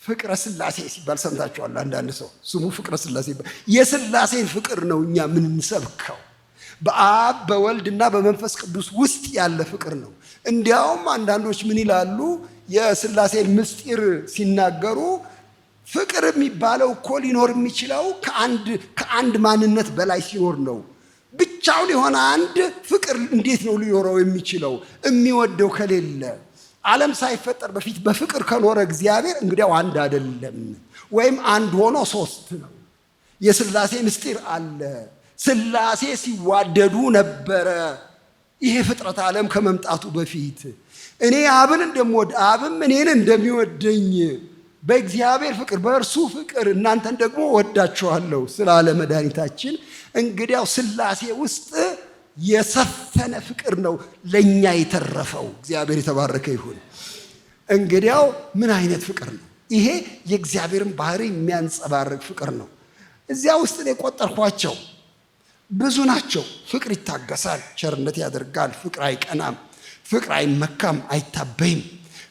ፍቅረ ሥላሴ ሲባል ሰምታችኋል። አንዳንድ ሰው ስሙ ፍቅረ ሥላሴ ይባል። የሥላሴን ፍቅር ነው እኛ የምንሰብከው። በአብ በወልድና በመንፈስ ቅዱስ ውስጥ ያለ ፍቅር ነው። እንዲያውም አንዳንዶች ምን ይላሉ? የሥላሴን ምስጢር ሲናገሩ ፍቅር የሚባለው እኮ ሊኖር የሚችለው ከአንድ ማንነት በላይ ሲኖር ነው። ብቻውን የሆነ አንድ ፍቅር እንዴት ነው ሊኖረው የሚችለው? የሚወደው ከሌለ ዓለም ሳይፈጠር በፊት በፍቅር ከኖረ እግዚአብሔር እንግዲያው አንድ አይደለም፣ ወይም አንድ ሆኖ ሶስት ነው። የሥላሴ ምስጢር አለ። ሥላሴ ሲዋደዱ ነበረ። ይሄ ፍጥረት ዓለም ከመምጣቱ በፊት እኔ አብን እንደምወድ አብም እኔን እንደሚወደኝ በእግዚአብሔር ፍቅር በእርሱ ፍቅር እናንተን ደግሞ ወዳችኋለሁ ስላለ መድኃኒታችን እንግዲያው ሥላሴ ውስጥ የሰፈነ ፍቅር ነው ለኛ የተረፈው። እግዚአብሔር የተባረከ ይሁን። እንግዲያው ምን አይነት ፍቅር ነው ይሄ? የእግዚአብሔርን ባህሪ የሚያንጸባርቅ ፍቅር ነው። እዚያ ውስጥ እኔ ቆጠርኳቸው፣ ብዙ ናቸው። ፍቅር ይታገሳል፣ ቸርነት ያደርጋል፣ ፍቅር አይቀናም፣ ፍቅር አይመካም፣ አይታበይም፣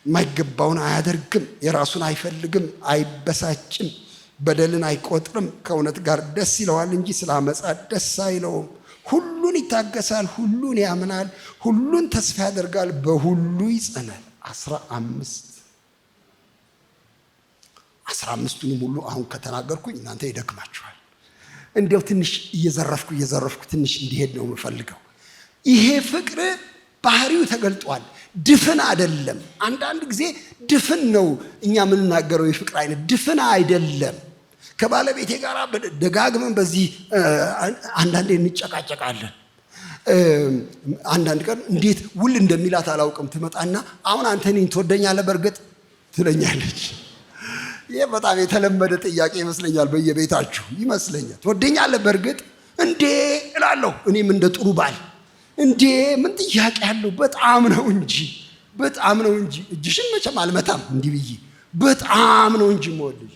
የማይገባውን አያደርግም፣ የራሱን አይፈልግም፣ አይበሳጭም፣ በደልን አይቆጥርም፣ ከእውነት ጋር ደስ ይለዋል እንጂ ስለ አመፃ ደስ አይለውም። ሁሉን ይታገሳል፣ ሁሉን ያምናል፣ ሁሉን ተስፋ ያደርጋል፣ በሁሉ ይጸናል። 15ቱንም ሁሉ አሁን ከተናገርኩኝ እናንተ ይደክማችኋል። እንዲያው ትንሽ እየዘረፍኩ ትንሽ እንዲሄድ ነው የምፈልገው። ይሄ ፍቅር ባህሪው ተገልጧል። ድፍን አይደለም። አንዳንድ ጊዜ ድፍን ነው እኛ የምንናገረው የፍቅር አይነት ድፍን አይደለም። ከባለቤቴ ጋር ደጋግመን በዚህ አንዳንዴ እንጨቃጨቃለን። አንዳንድ ቀን እንዴት ውል እንደሚላት አላውቅም። ትመጣና አሁን አንተ እኔን ትወደኛለህ በእርግጥ ትለኛለች። ይሄ በጣም የተለመደ ጥያቄ ይመስለኛል፣ በየቤታችሁ ይመስለኛል። ትወደኛለህ? በእርግጥ እንዴ እላለሁ እኔም እንደ ጥሩ ባል። እንዴ ምን ጥያቄ አለው? በጣም ነው እንጂ እጅሽን መቼም አልመታም እንዲህ ብዬ፣ በጣም ነው እንጂ የምወድሽ።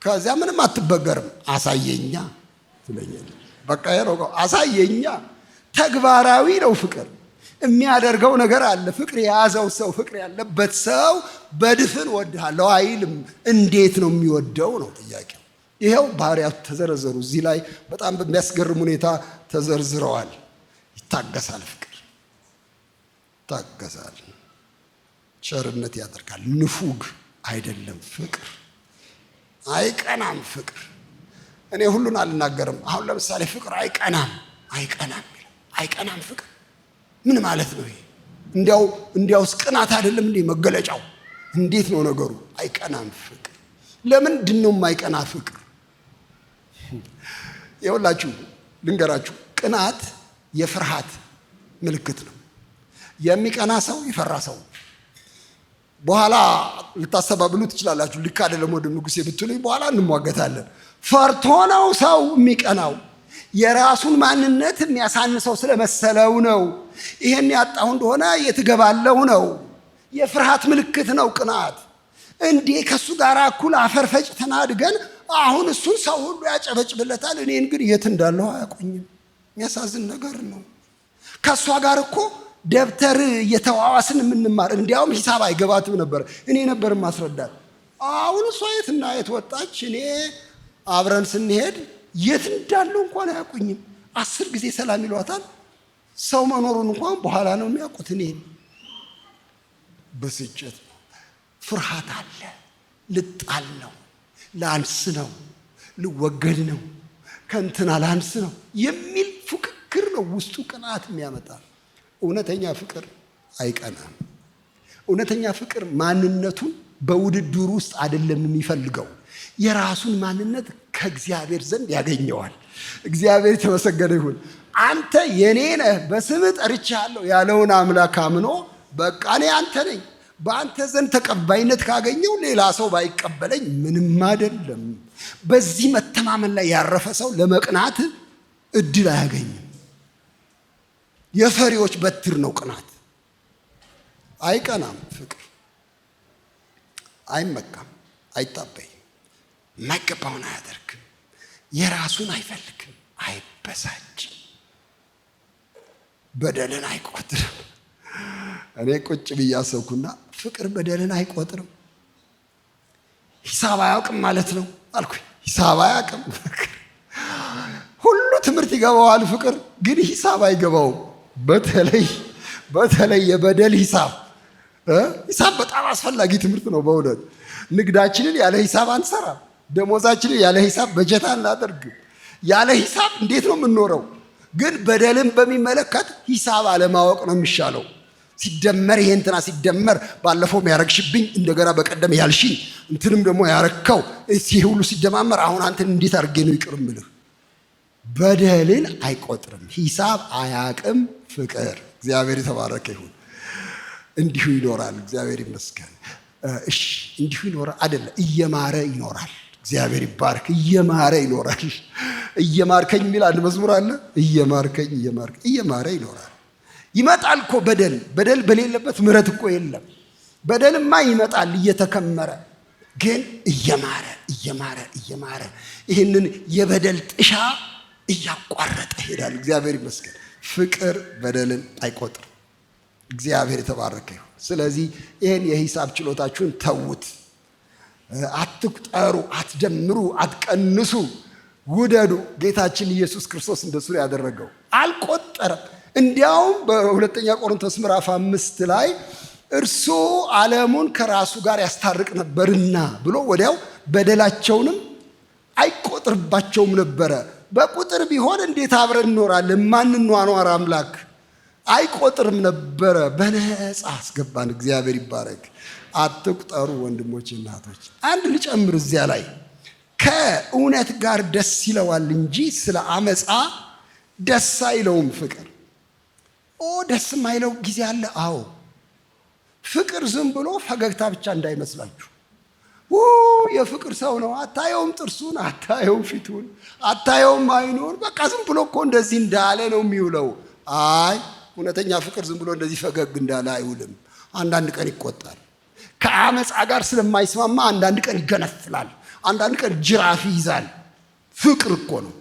ከዚያ ምንም አትበገርም። አሳየኛ ትለኛለች። በቃ አሳየኛ። ተግባራዊ ነው ፍቅር። የሚያደርገው ነገር አለ። ፍቅር የያዘው ሰው፣ ፍቅር ያለበት ሰው በድፍን ወድሃለሁ አይልም። እንዴት ነው የሚወደው ነው ጥያቄው። ይኸው ባህሪያቱ ተዘረዘሩ። እዚህ ላይ በጣም በሚያስገርም ሁኔታ ተዘርዝረዋል። ይታገሳል፣ ፍቅር ይታገሳል፣ ቸርነት ያደርጋል። ንፉግ አይደለም ፍቅር። አይቀናም ፍቅር። እኔ ሁሉን አልናገርም። አሁን ለምሳሌ ፍቅር አይቀናም ፍቅር ምን ማለት ነው? ይሄ እንዲያውስ ቅናት አይደለም እንዴ መገለጫው? እንዴት ነው ነገሩ? አይቀናም ፍቅር። ለምንድን ነው የማይቀና ፍቅር? ይኸውላችሁ ልንገራችሁ፣ ቅናት የፍርሃት ምልክት ነው። የሚቀና ሰው የፈራ ሰው። በኋላ ልታስተባብሉ ትችላላችሁ። ልክ አይደለም ወደ ንጉሴ ብትሉኝ በኋላ እንሟገታለን። ፈርቶ ነው ሰው የሚቀናው። የራሱን ማንነት የሚያሳንሰው ስለመሰለው ነው። ይሄን ያጣሁ እንደሆነ የትገባለው ነው። የፍርሃት ምልክት ነው ቅናት። እንዴ ከሱ ጋር እኩል አፈር ፈጭተን አድገን አሁን እሱን ሰው ሁሉ ያጨበጭብለታል፣ እኔን ግን የት እንዳለሁ አያውቁኝም። የሚያሳዝን ነገር ነው። ከእሷ ጋር እኮ ደብተር እየተዋዋስን የምንማር፣ እንዲያውም ሂሳብ አይገባትም ነበር፣ እኔ ነበር ማስረዳት። አሁን እሷ የትና የት ወጣች። እኔ አብረን ስንሄድ የት እንዳለው እንኳን አያውቁኝም። 10 ጊዜ ሰላም ይሏታል። ሰው መኖሩን እንኳን በኋላ ነው የሚያውቁት። እኔ ብስጭት ነው፣ ፍርሃት አለ። ልጣል ነው፣ ላንስ ነው፣ ልወገድ ነው፣ ከእንትና ላንስ ነው የሚል ፉክክር ነው ውስጡ ቅናት የሚያመጣ። እውነተኛ ፍቅር አይቀናም። እውነተኛ ፍቅር ማንነቱን በውድድሩ ውስጥ አይደለም የሚፈልገው። የራሱን ማንነት ከእግዚአብሔር ዘንድ ያገኘዋል። እግዚአብሔር የተመሰገነ ይሁን። አንተ የኔ ነህ በስምህ ጠርቼሃለሁ ያለውን አምላክ አምኖ በቃ እኔ አንተ ነኝ፣ በአንተ ዘንድ ተቀባይነት ካገኘው ሌላ ሰው ባይቀበለኝ ምንም አይደለም። በዚህ መተማመን ላይ ያረፈ ሰው ለመቅናት እድል አያገኝም። የፈሪዎች በትር ነው ቅናት። አይቀናም ፍቅር። አይመካም፣ አይታበይም፣ የማይገባውን አያደርግም፣ የራሱን አይፈልግም፣ አይበሳጭም፣ በደልን አይቆጥርም። እኔ ቁጭ ብዬ አሰብኩና ፍቅር በደልን አይቆጥርም፣ ሂሳብ አያውቅም ማለት ነው አልኩኝ። ሂሳብ አያውቅም ሁሉ ትምህርት ይገባዋል ፍቅር፣ ግን ሂሳብ አይገባውም። በተለይ የበደል ሂሳብ በጣም አስፈላጊ ትምህርት ነው በእውነት። ንግዳችንን ያለ ሂሳብ አንሰራም። ደሞዛችንን ያለ ሂሳብ በጀት አናደርግም። ያለ ሂሳብ እንዴት ነው የምንኖረው? ግን በደልን በሚመለከት ሂሳብ አለማወቅ ነው የሚሻለው። ሲደመር ይሄ እንትና ሲደመር ባለፈውም ያረግሽብኝ እንደገና በቀደም ያልሽኝ እንትንም ደግሞ ያረከው ይሄ ሁሉ ሲደማመር አሁን አንተን እንዴት አድርጌ ነው ይቅር እምልህ? በደልን አይቆጥርም፣ ሂሳብ አያቅም ፍቅር። እግዚአብሔር የተባረከ ይሁን። እንዲሁ ይኖራል። እግዚአብሔር ይመስገን። እሺ እንዲሁ ይኖራል አይደለ? እየማረ ይኖራል። እግዚአብሔር ይባርክ። እየማረ ይኖራል። እየማርከኝ የሚል አንድ መዝሙር አለ። እየማርከኝ እየማረ ይኖራል። ይመጣል እኮ በደል በሌለበት ምሕረት እኮ የለም። በደልማ ይመጣል እየተከመረ፣ ግን እየማረ ይህንን የበደል ጥሻ እያቋረጠ ይሄዳል። እግዚአብሔር ይመስገን። ፍቅር በደልን አይቆጥርም። እግዚአብሔር የተባረከ ይሁን። ስለዚህ ይህን የሂሳብ ችሎታችሁን ተዉት። አትቁጠሩ፣ አትደምሩ፣ አትቀንሱ፣ ውደዱ። ጌታችን ኢየሱስ ክርስቶስ እንደሱ ያደረገው አልቆጠረም። እንዲያውም በሁለተኛ ቆሮንቶስ ምዕራፍ 5 ላይ እርሱ ዓለሙን ከራሱ ጋር ያስታርቅ ነበርና ብሎ ወዲያው በደላቸውንም አይቆጥርባቸውም ነበረ። በቁጥር ቢሆን እንዴት አብረን እንኖራለን? ማንኗኗር አምላክ አይቆጥርም ነበረ። በነፃ አስገባን። እግዚአብሔር ይባረክ። አትቁጠሩ ወንድሞች፣ እናቶች። አንድ ልጨምር እዚያ ላይ ከእውነት ጋር ደስ ይለዋል እንጂ ስለ አመፃ ደስ አይለውም ፍቅር። ደስ የማይለው ጊዜ አለ። አዎ ፍቅር ዝም ብሎ ፈገግታ ብቻ እንዳይመስላችሁ። የፍቅር ሰው ነው። አታየውም ጥርሱን፣ አታየውም ፊቱን፣ አታየውም አይኑን። በቃ ዝም ብሎ እኮ እንደዚህ እንዳለ ነው የሚውለው። አይ እውነተኛ ፍቅር ዝም ብሎ እንደዚህ ፈገግ እንዳለ አይውልም። አንዳንድ ቀን ይቆጣል። ከአመፃ ጋር ስለማይስማማ አንዳንድ ቀን ይገነፍላል፣ አንዳንድ ቀን ጅራፍ ይይዛል። ፍቅር እኮ ነው።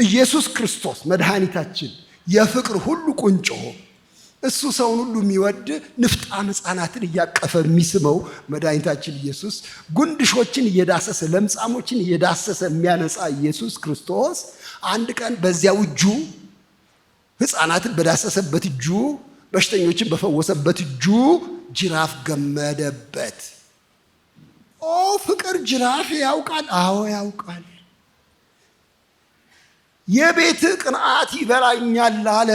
ኢየሱስ ክርስቶስ መድኃኒታችን የፍቅር ሁሉ ቁንጮ፣ እሱ ሰውን ሁሉ የሚወድ ንፍጣም ሕፃናትን እያቀፈ የሚስመው መድኃኒታችን ኢየሱስ፣ ጉንድሾችን እየዳሰሰ ለምጻሞችን እየዳሰሰ የሚያነጻ ኢየሱስ ክርስቶስ አንድ ቀን በዚያው እጁ ሕፃናትን በዳሰሰበት እጁ፣ በሽተኞችን በፈወሰበት እጁ ጅራፍ ገመደበት። ፍቅር ጅራፍ ያውቃል። አዎ ያውቃል። የቤት ቅንዓት ይበላኛል አለ።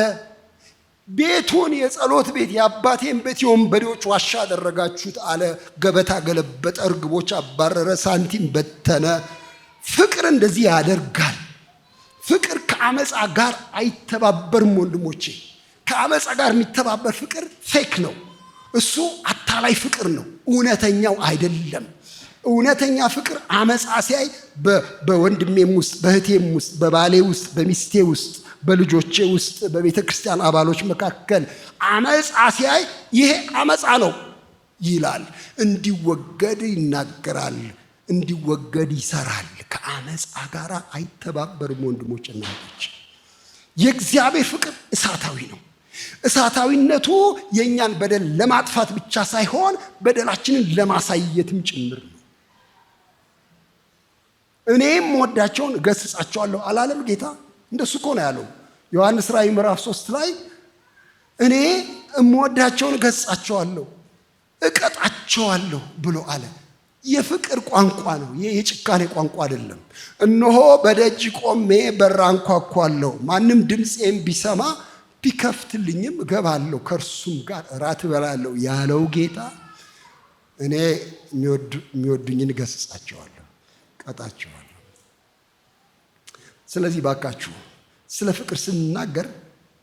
ቤቱን የጸሎት ቤት የአባቴን ቤት የወንበዴዎች ዋሻ አደረጋችሁት አለ። ገበታ ገለበጠ፣ እርግቦች አባረረ፣ ሳንቲም በተነ። ፍቅር እንደዚህ ያደርጋል። ፍቅር ከአመፃ ጋር አይተባበርም ወንድሞቼ። ከአመፃ ጋር የሚተባበር ፍቅር ፌክ ነው። እሱ አታላይ ፍቅር ነው፣ እውነተኛው አይደለም። እውነተኛ ፍቅር አመፃ ሲያይ በወንድሜም ውስጥ፣ በእህቴም ውስጥ፣ በባሌ ውስጥ፣ በሚስቴ ውስጥ፣ በልጆቼ ውስጥ፣ በቤተ ክርስቲያን አባሎች መካከል አመፃ ሲያይ ይሄ አመፃ ነው ይላል። እንዲወገድ ይናገራል፣ እንዲወገድ ይሰራል። ከአመፃ ጋር አይተባበርም ወንድሞች እና እህቶች። የእግዚአብሔር ፍቅር እሳታዊ ነው። እሳታዊነቱ የእኛን በደል ለማጥፋት ብቻ ሳይሆን በደላችንን ለማሳየትም ጭምር ነው። እኔም ወዳቸውን እገስጻቸዋለሁ አላለም ጌታ? እንደሱ እኮ ነው ያለው ዮሐንስ ራእይ ምዕራፍ 3 ላይ እኔ እምወዳቸውን እገስጻቸዋለሁ እቀጣቸዋለሁ ብሎ አለ። የፍቅር ቋንቋ ነው፣ የጭካኔ ቋንቋ አይደለም። እነሆ በደጅ ቆሜ በር አንኳኳለሁ፣ ማንም ድምፄን ቢሰማ ቢከፍትልኝም እገባለሁ፣ ከእርሱም ጋር እራት እበላለሁ ያለው ጌታ እኔ የሚወዱኝን እገስጻቸዋለሁ፣ ቀጣቸዋለሁ። ስለዚህ ባካችሁ ስለ ፍቅር ስንናገር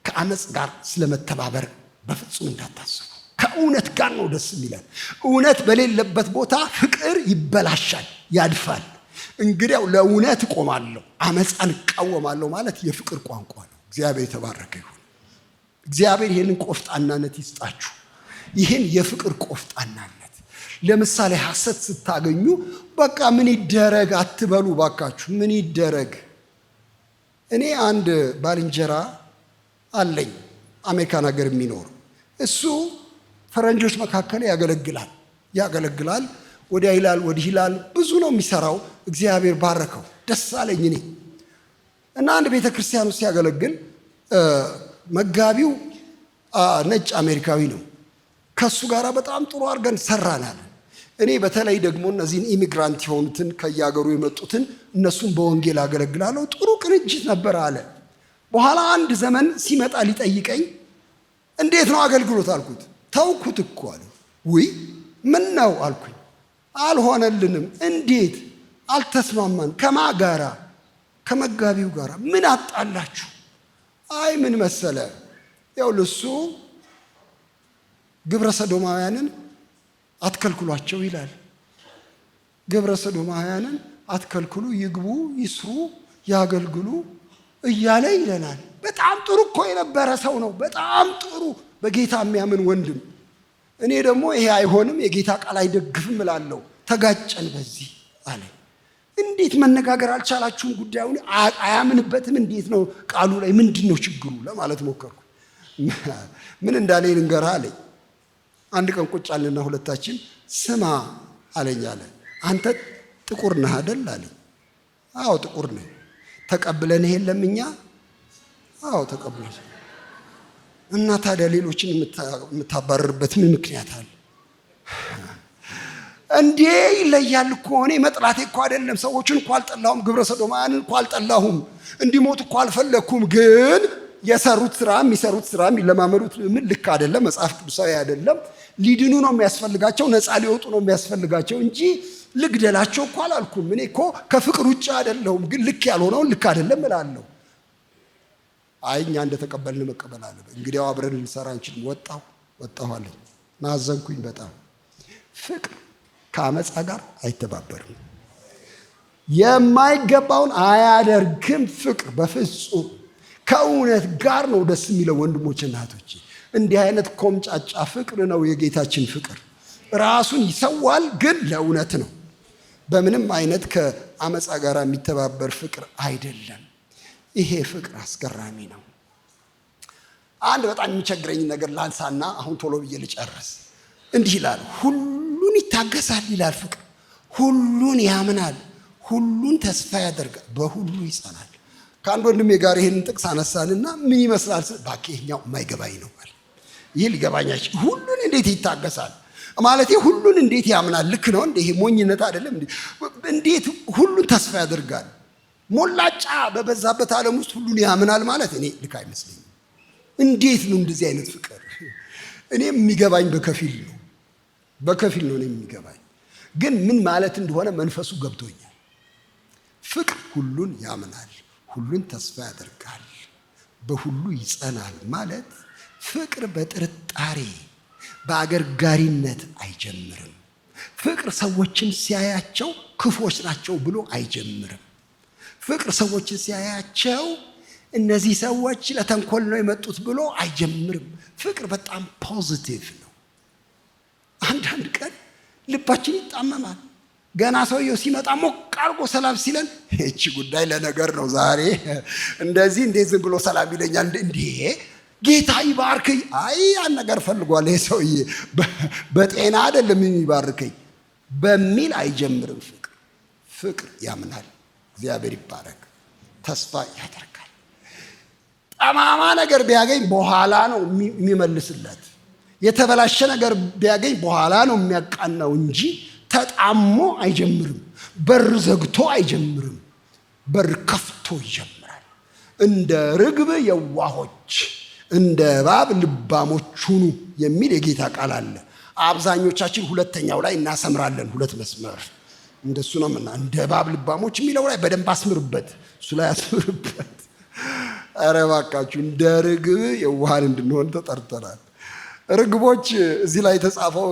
ከአመፅ ጋር ስለመተባበር በፍጹም እንዳታስቡ። ከእውነት ጋር ነው ደስ የሚለን። እውነት በሌለበት ቦታ ፍቅር ይበላሻል፣ ያድፋል። እንግዲያው ለእውነት እቆማለሁ፣ አመፃን እቃወማለሁ ማለት የፍቅር ቋንቋ ነው። እግዚአብሔር የተባረከ ይሁን። እግዚአብሔር ይህንን ቆፍጣናነት ይስጣችሁ። ይህን የፍቅር ቆፍጣናነት። ለምሳሌ ሐሰት ስታገኙ በቃ ምን ይደረግ አትበሉ ባካችሁ። ምን ይደረግ? እኔ አንድ ባልንጀራ አለኝ አሜሪካን ሀገር የሚኖር። እሱ ፈረንጆች መካከል ያገለግላል፣ ወዲያ ይላል ወዲህ ይላል፣ ብዙ ነው የሚሰራው። እግዚአብሔር ባረከው፣ ደስ አለኝ እኔ እና አንድ ቤተ ክርስቲያን ውስጥ ሲያገለግል መጋቢው ነጭ አሜሪካዊ ነው። ከሱ ጋር በጣም ጥሩ አድርገን ሰራናል። እኔ በተለይ ደግሞ እነዚህን ኢሚግራንት የሆኑትን ከየሀገሩ የመጡትን እነሱን በወንጌል አገለግላለሁ። ጥሩ ቅንጅት ነበር አለ። በኋላ አንድ ዘመን ሲመጣ ሊጠይቀኝ እንዴት ነው አገልግሎት አልኩት። ተውኩት እኮ አለ። ውይ ምን ነው አልኩኝ። አልሆነልንም። እንዴት? አልተስማማን። ከማ ጋራ? ከመጋቢው ጋራ። ምን አጣላችሁ? አይ ምን መሰለ፣ ያው ለሱ ግብረ ሰዶማውያንን አትከልክሏቸው ይላል። ግብረ ሰዶማውያንን አትከልክሉ፣ ይግቡ፣ ይስሩ፣ ያገልግሉ እያለ ይለናል። በጣም ጥሩ እኮ የነበረ ሰው ነው። በጣም ጥሩ በጌታ የሚያምን ወንድም። እኔ ደግሞ ይሄ አይሆንም፣ የጌታ ቃል አይደግፍም እላለሁ። ተጋጨን በዚህ አለ። እንዴት መነጋገር አልቻላችሁም? ጉዳዩን አያምንበትም። እንዴት ነው ቃሉ ላይ ምንድን ነው ችግሩ ለማለት ሞከርኩ። ምን እንዳለኝ ልንገርህ አለኝ። አንድ ቀን ቁጭ አለና ሁለታችን ስማ አለኝ አለ። አንተ ጥቁር ነህ አይደል አለኝ። አዎ ጥቁር ነኝ። ተቀብለን ይሄን ለምኛ? አዎ ተቀብለን። እና ታዲያ ሌሎችን የምታባረርበት ምን ምክንያት አለ? እንዴ ይለያል እኮ። እኔ መጥላቴ እኮ አይደለም፣ ሰዎችን እኮ አልጠላሁም፣ ግብረ ሰዶማውያንን እኮ አልጠላሁም፣ እንዲሞት እኮ አልፈለኩም። ግን የሰሩት ስራ የሚሰሩት ስራ የሚለማመዱት ምን ልክ አይደለም፣ መጽሐፍ ቅዱሳዊ አይደለም። ሊድኑ ነው የሚያስፈልጋቸው፣ ነፃ ሊወጡ ነው የሚያስፈልጋቸው እንጂ ልግደላቸው እኮ አላልኩም። እኔ እኮ ከፍቅር ውጭ አይደለሁም፣ ግን ልክ ያልሆነውን ልክ አይደለም እላለሁ። አይ እኛ እንደተቀበልን መቀበል አለብን። እንግዲያው አብረን ልንሰራ አንችልም። ወጣሁ አለኝ። ናዘንኩኝ በጣም። ፍቅር ከአመፃ ጋር አይተባበርም። የማይገባውን አያደርግም። ፍቅር በፍጹም ከእውነት ጋር ነው ደስ የሚለው። ወንድሞች እናቶች፣ እንዲህ አይነት ኮምጫጫ ፍቅር ነው የጌታችን ፍቅር። ራሱን ይሰዋል፣ ግን ለእውነት ነው። በምንም አይነት ከአመፃ ጋር የሚተባበር ፍቅር አይደለም። ይሄ ፍቅር አስገራሚ ነው። አንድ በጣም የሚቸግረኝ ነገር ላንሳና አሁን ቶሎ ብዬ ልጨርስ። እንዲህ ይላል፣ ሁሉን ይታገሳል ይላል ፍቅር። ሁሉን ያምናል፣ ሁሉን ተስፋ ያደርጋል፣ በሁሉ ይጸናል። ከአንድ ወንድሜ ጋር ይህንን ጥቅስ አነሳንና ምን ይመስላል እባክህ ይኸኛው የማይገባኝ ነው አለ። ይህ ሊገባኛች ሁሉን እንዴት ይታገሳል ማለት ሁሉን እንዴት ያምናል? ልክ ነው እንዴ? ይሄ ሞኝነት አይደለም እንዴ? እንዴት ሁሉን ተስፋ ያደርጋል? ሞላጫ በበዛበት ዓለም ውስጥ ሁሉን ያምናል ማለት እኔ ልክ አይመስለኝም። እንዴት ነው እንደዚህ አይነት ፍቅር? እኔ የሚገባኝ በከፊል ነው እኔ የሚገባኝ፣ ግን ምን ማለት እንደሆነ መንፈሱ ገብቶኛል። ፍቅር ሁሉን ያምናል፣ ሁሉን ተስፋ ያደርጋል፣ በሁሉ ይጸናል ማለት ፍቅር በጥርጣሬ በአገር ጋሪነት አይጀምርም። ፍቅር ሰዎችን ሲያያቸው ክፎች ናቸው ብሎ አይጀምርም። ፍቅር ሰዎችን ሲያያቸው እነዚህ ሰዎች ለተንኮል ነው የመጡት ብሎ አይጀምርም። ፍቅር በጣም ፖዚቲቭ ነው። አንዳንድ ቀን ልባችን ይጣመማል። ገና ሰውየው ሲመጣ ሞቅ አድርጎ ሰላም ሲለን እቺ ጉዳይ ለነገር ነው ዛሬ እንደዚህ እንዴት ዝም ብሎ ሰላም ይለኛል እንዴ? ጌታ ይባርከኝ። አይ ያን ነገር ፈልጓል ይሄ ሰውዬ፣ በጤና አይደለም የሚባርከኝ በሚል አይጀምርም። ፍቅር ያምናል፣ እግዚአብሔር ይባረክ፣ ተስፋ ያደርጋል። ጠማማ ነገር ቢያገኝ በኋላ ነው የሚመልስለት። የተበላሸ ነገር ቢያገኝ በኋላ ነው የሚያቃናው እንጂ ተጣሞ አይጀምርም። በር ዘግቶ አይጀምርም፣ በር ከፍቶ ይጀምራል። እንደ ርግብ የዋሆች እንደ እባብ ልባሞች ሁኑ የሚል የጌታ ቃል አለ። አብዛኞቻችን ሁለተኛው ላይ እናሰምራለን። ሁለት መስመር እንደሱ ነው እና እንደ እባብ ልባሞች የሚለው ላይ በደንብ አስምርበት፣ እሱ ላይ አስምርበት። ኧረ እባካችሁ እንደ ርግብ የዋሃን እንድንሆን ተጠርተናል። ርግቦች እዚህ ላይ የተጻፈው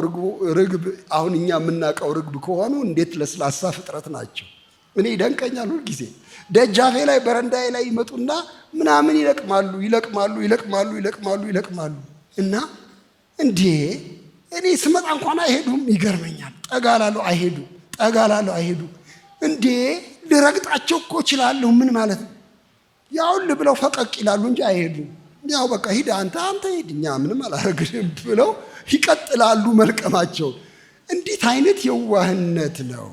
ርግብ አሁን እኛ የምናውቀው ርግብ ከሆኑ እንዴት ለስላሳ ፍጥረት ናቸው። እኔ ይደንቀኛል። ሁልጊዜ ደጃፌ ላይ በረንዳዬ ላይ ይመጡና ምናምን ይለቅማሉ እና እንዴ እኔ ስመጣ እንኳን አይሄዱም። ይገርመኛል። ጠጋላለሁ አይሄዱም። እንዴ ልረግጣቸው እኮ እችላለሁ። ምን ማለት ነው? ያውል ብለው ፈቀቅ ይላሉ እንጂ አይሄዱም። ያው በቃ ሂድ አንተ ሂድ፣ እኛ ምንም አላረግንም ብለው ይቀጥላሉ መልቀማቸው። እንዴት አይነት የዋህነት ነው!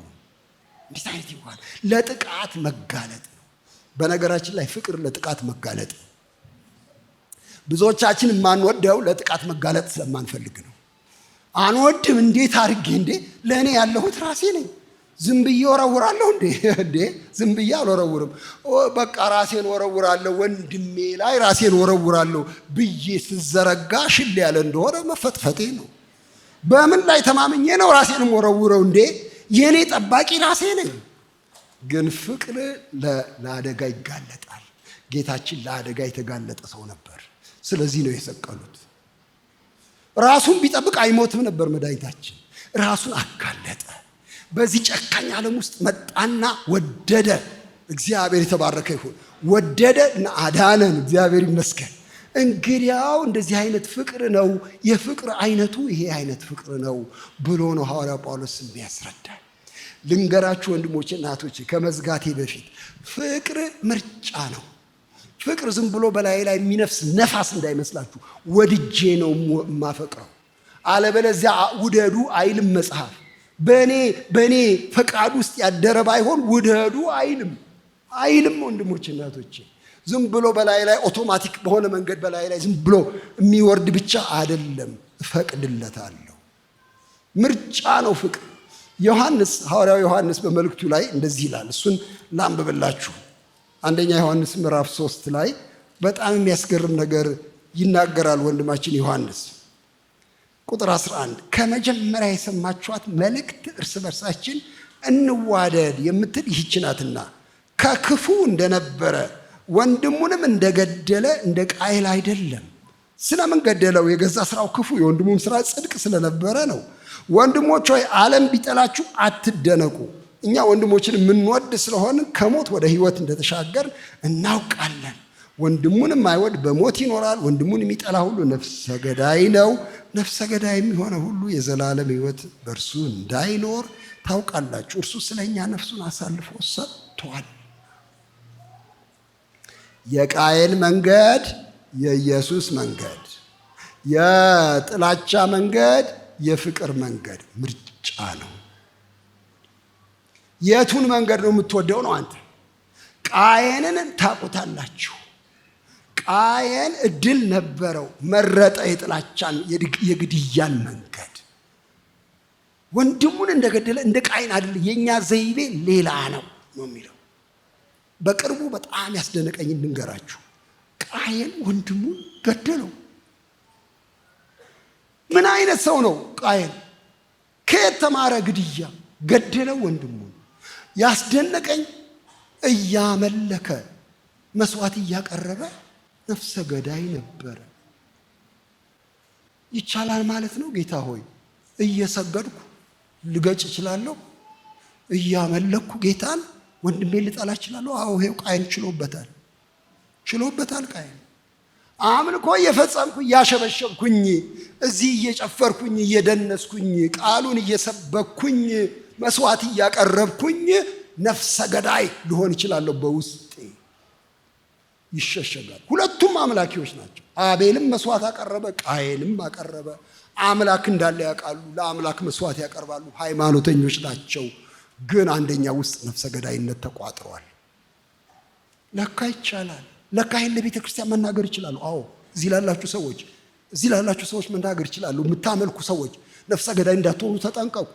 እንዴት አይነት የዋህነት! ለጥቃት መጋለጥ ነው። በነገራችን ላይ ፍቅር ለጥቃት መጋለጥ ነው። ብዙዎቻችን የማንወደው ለጥቃት መጋለጥ ስለማንፈልግ ነው። አንወድም። እንዴት አድርጌ እንዴ ለእኔ ያለሁት ራሴ ነኝ። ዝም ብዬ ወረውራለሁ እንዴ? ዝም ብዬ አልወረውርም። በቃ ራሴን ወረውራለሁ፣ ወንድሜ ላይ ራሴን ወረውራለሁ ብዬ ስዘረጋ ሽል ያለ እንደሆነ መፈጥፈጤ ነው። በምን ላይ ተማምኜ ነው ራሴንም ወረውረው እንዴ? የኔ ጠባቂ ራሴ ነኝ። ግን ፍቅር ለአደጋ ይጋለጣል። ጌታችን ለአደጋ የተጋለጠ ሰው ነበር። ስለዚህ ነው የሰቀሉት። ራሱን ቢጠብቅ አይሞትም ነበር መድኃኒታችን። ራሱን አጋለጠ። በዚህ ጨካኝ ዓለም ውስጥ መጣና ወደደ። እግዚአብሔር የተባረከ ይሁን። ወደደ እና አዳነን። እግዚአብሔር ይመስገን። እንግዲያው እንደዚህ አይነት ፍቅር ነው፣ የፍቅር አይነቱ ይሄ አይነት ፍቅር ነው ብሎ ነው ሐዋርያው ጳውሎስ የሚያስረዳል። ልንገራችሁ ወንድሞቼ እናቶቼ፣ ከመዝጋቴ በፊት ፍቅር ምርጫ ነው። ፍቅር ዝም ብሎ በላይ ላይ የሚነፍስ ነፋስ እንዳይመስላችሁ። ወድጄ ነው የማፈቅረው፣ አለበለዚያ ውደዱ አይልም መጽሐፍ። በእኔ ፈቃድ ውስጥ ያደረ ባይሆን ውደዱ አይልም ወንድሞቼ እናቶቼ። ዝም ብሎ በላይ ላይ ኦቶማቲክ በሆነ መንገድ በላይ ላይ ዝም ብሎ የሚወርድ ብቻ አይደለም። እፈቅድለታለሁ። ምርጫ ነው ፍቅር። ሐዋርያው ዮሐንስ በመልእክቱ ላይ እንደዚህ ይላል። እሱን ላንብብላችሁ። አንደኛ ዮሐንስ ምዕራፍ 3 ላይ በጣም የሚያስገርም ነገር ይናገራል ወንድማችን ዮሐንስ። ቁጥር 11 ከመጀመሪያ የሰማችኋት መልእክት እርስ በርሳችን እንዋደድ የምትል ይህች ናትና፣ ከክፉ እንደነበረ ወንድሙንም እንደገደለ እንደ ቃየል አይደለም። ስለምን ገደለው? የገዛ ስራው ክፉ የወንድሙም ስራ ጽድቅ ስለነበረ ነው። ወንድሞች ሆይ ዓለም ቢጠላችሁ አትደነቁ። እኛ ወንድሞችን የምንወድ ስለሆን ከሞት ወደ ሕይወት እንደተሻገርን እናውቃለን። ወንድሙን የማይወድ በሞት ይኖራል። ወንድሙን የሚጠላ ሁሉ ነፍሰ ገዳይ ነው። ነፍሰ ገዳይ የሚሆነ ሁሉ የዘላለም ሕይወት በእርሱ እንዳይኖር ታውቃላችሁ። እርሱ ስለኛ ነፍሱን አሳልፎ ሰጥቷል። የቃየል መንገድ የኢየሱስ መንገድ፣ የጥላቻ መንገድ የፍቅር መንገድ ምርጫ ነው። የቱን መንገድ ነው የምትወደው ነው አንተ? ቃየንን ታውቁታላችሁ። ቃየን እድል ነበረው፣ መረጠ የጥላቻን የግድያን መንገድ። ወንድሙን እንደገደለ እንደ ቃየን አይደለም። የኛ ዘይቤ ሌላ ነው የሚለው። በቅርቡ በጣም ያስደነቀኝ እንንገራችሁ። ቃየን ወንድሙን ገደለው። ምን አይነት ሰው ነው ቃየን? ከየት ተማረ ግድያ? ገደለው ወንድሙን። ያስደነቀኝ እያመለከ መስዋዕት እያቀረበ ነፍሰ ገዳይ ነበረ። ይቻላል ማለት ነው። ጌታ ሆይ እየሰገድኩ ልገጭ እችላለሁ፣ እያመለኩ ጌታን ወንድሜን ልጠላ እችላለሁ። አዎ ይሄው ቃየን ችሎበታል። ቃየን አምልኮ እየፈጸምኩ እያሸበሸብኩኝ፣ እዚህ እየጨፈርኩኝ እየደነስኩኝ፣ ቃሉን እየሰበኩኝ፣ መስዋዕት እያቀረብኩኝ ነፍሰ ገዳይ ልሆን እችላለሁ። በውስጤ ይሸሸጋል። ሁለቱም አምላኪዎች ናቸው። አቤልም መስዋዕት አቀረበ፣ ቃየንም አቀረበ። አምላክ እንዳለ ያውቃሉ። ለአምላክ መስዋዕት ያቀርባሉ። ሃይማኖተኞች ናቸው። ግን አንደኛ ውስጥ ነፍሰ ገዳይነት ተቋጥሯል። ለካ ይቻላል። ለካ ይሄን ለቤተ ክርስቲያን መናገር ይችላሉ። አዎ እዚህ ላላችሁ ሰዎች መናገር ይችላሉ። የምታመልኩ ሰዎች ነፍሰ ገዳይ እንዳትሆኑ ተጠንቀቁ።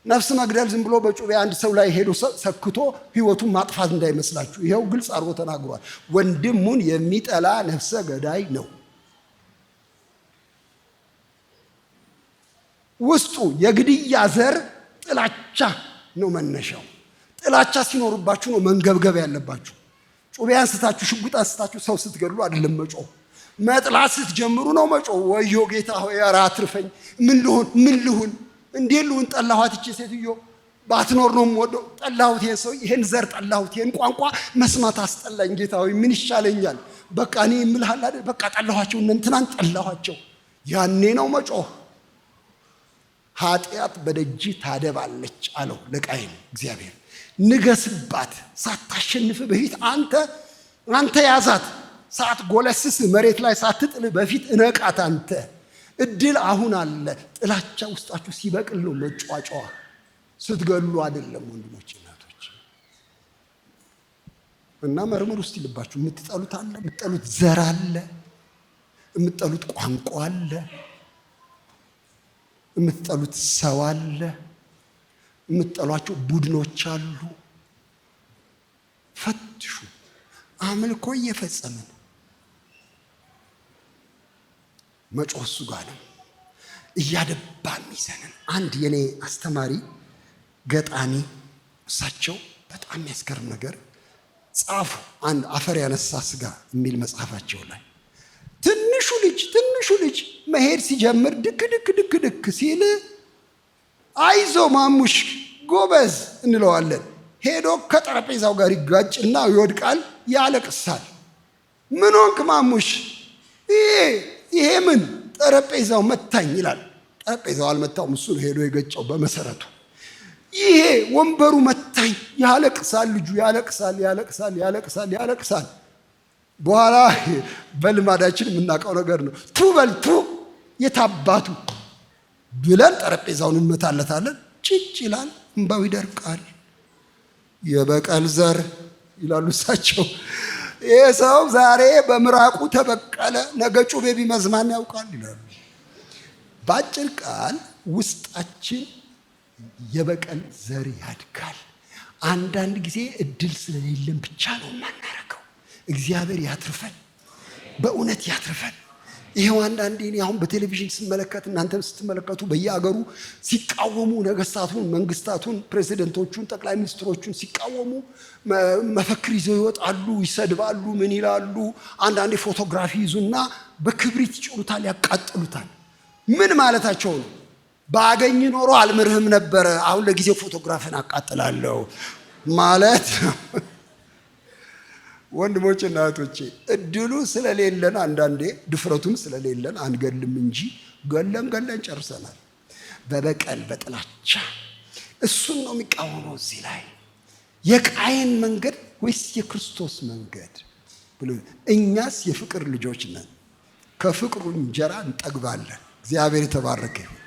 ነፍስ መግደል ዝም ብሎ በጩቤ አንድ ሰው ላይ ሄዶ ሰክቶ ሕይወቱን ማጥፋት እንዳይመስላችሁ። ይኸው ግልጽ አድርጎ ተናግሯል። ወንድሙን የሚጠላ ነፍሰ ገዳይ ነው። ውስጡ የግድያ ዘር ጥላቻ ነው መነሻው። ጥላቻ ሲኖርባችሁ ነው መንገብገብ ያለባችሁ። ጩቤ አንስታችሁ ሽጉጥ አንስታችሁ ሰው ስትገድሉ አይደለም መጮህ። መጥላት ስትጀምሩ ነው መጮህ። ወዮ ጌታ ሆይ ኧረ አትርፈኝ፣ ምን ልሁን እንዴት ልሁን? ጠላኋት፣ እቺ ሴትዮ ባትኖር ነው የምወደው። ጠላሁት፣ ይሄን ሰው፣ ይሄን ዘር ጠላሁት፣ ይሄን ቋንቋ መስማት አስጠላኝ። ጌታ ሆይ ምን ይሻለኛል? በቃ እኔ የምልሃል አይደል? በቃ ጠላኋቸው፣ እነ እንትናን ጠላኋቸው። ያኔ ነው መጮህ። ኃጢአት በደጅ ታደባለች አለው ለቃየን እግዚአብሔር። ንገስባት፣ ሳታሸንፍ በፊት አንተ ያዛት፣ ሳትጎለስስ መሬት ላይ ሳትጥል በፊት እነቃት። አንተ እድል አሁን አለ። ጥላቻ ውስጣችሁ ሲበቅል ነው መጫጫዋ። ስትገሉ አይደለም ወንድሞች እናቶች። እና መርምር ውስጥ ይልባችሁ። የምትጠሉት አለ፣ የምትጠሉት ዘር አለ፣ የምትጠሉት ቋንቋ አለ፣ የምትጠሉት ሰው አለ፣ የምትጠሏቸው ቡድኖች አሉ። ፈትሹ። አምልኮ እየፈጸምን መጮህ እሱ ጋር ነው። እያደባ የሚዘንን አንድ የኔ አስተማሪ ገጣሚ፣ እሳቸው በጣም የሚያስገርም ነገር ጻፉ። አንድ አፈር ያነሳ ስጋ የሚል መጽሐፋቸው ላይ ትንሹ ልጅ መሄድ ሲጀምር ድክ ሲል አይዞ ማሙሽ ጎበዝ እንለዋለን። ሄዶ ከጠረጴዛው ጋር ይጋጭና ይወድቃል፣ ያለቅሳል። ምን ሆንክ ማሙሽ? ይሄ ምን ጠረጴዛው መታኝ ይላል። ጠረጴዛው አልመታውም፣ እሱ ነው ሄዶ የገጨው በመሰረቱ። ይሄ ወንበሩ መታኝ፣ ያለቅሳል። ልጁ ያለቅሳል። በኋላ በልማዳችን የምናውቀው ነገር ነው። በልቱ የታባቱ ብለን ጠረጴዛውን እንመታለታለን። ጭጭ ይላል፣ እንባው ይደርቃል። የበቀል ዘር ይላሉ እሳቸው። ይህ ሰው ዛሬ በምራቁ ተበቀለ፣ ነገ ጩቤ ቢመዝማን ያውቃል ይላሉ። በአጭር ቃል ውስጣችን የበቀል ዘር ያድጋል። አንዳንድ ጊዜ እድል ስለሌለን ብቻ ነው የማናረገው። እግዚአብሔር ያትርፈን፣ በእውነት ያትርፈን። ይሄው አንዳንዴ እኔ አሁን በቴሌቪዥን ስመለከት እናንተም ስትመለከቱ በየአገሩ ሲቃወሙ ነገስታቱን፣ መንግስታቱን፣ ፕሬዚደንቶቹን፣ ጠቅላይ ሚኒስትሮቹን ሲቃወሙ መፈክር ይዘው ይወጣሉ፣ ይሰድባሉ፣ ምን ይላሉ። አንዳንዴ ፎቶግራፊ ይዙና በክብሪት ይጭሩታል፣ ያቃጥሉታል። ምን ማለታቸው ነው? ባገኝ ኖሮ አልምርህም ነበረ፣ አሁን ለጊዜው ፎቶግራፍን አቃጥላለሁ ማለት ነው። ወንድሞችና እህቶቼ እድሉ ስለሌለን አንዳንዴ ድፍረቱም ስለሌለን አንገልም እንጂ ገለን ጨርሰናል። በበቀል በጥላቻ እሱን ነው የሚቃወመው። እዚህ ላይ የቃየን መንገድ ወይስ የክርስቶስ መንገድ ብሎ እኛስ የፍቅር ልጆች ነን፣ ከፍቅሩ እንጀራ እንጠግባለን። እግዚአብሔር የተባረከ ይሁን።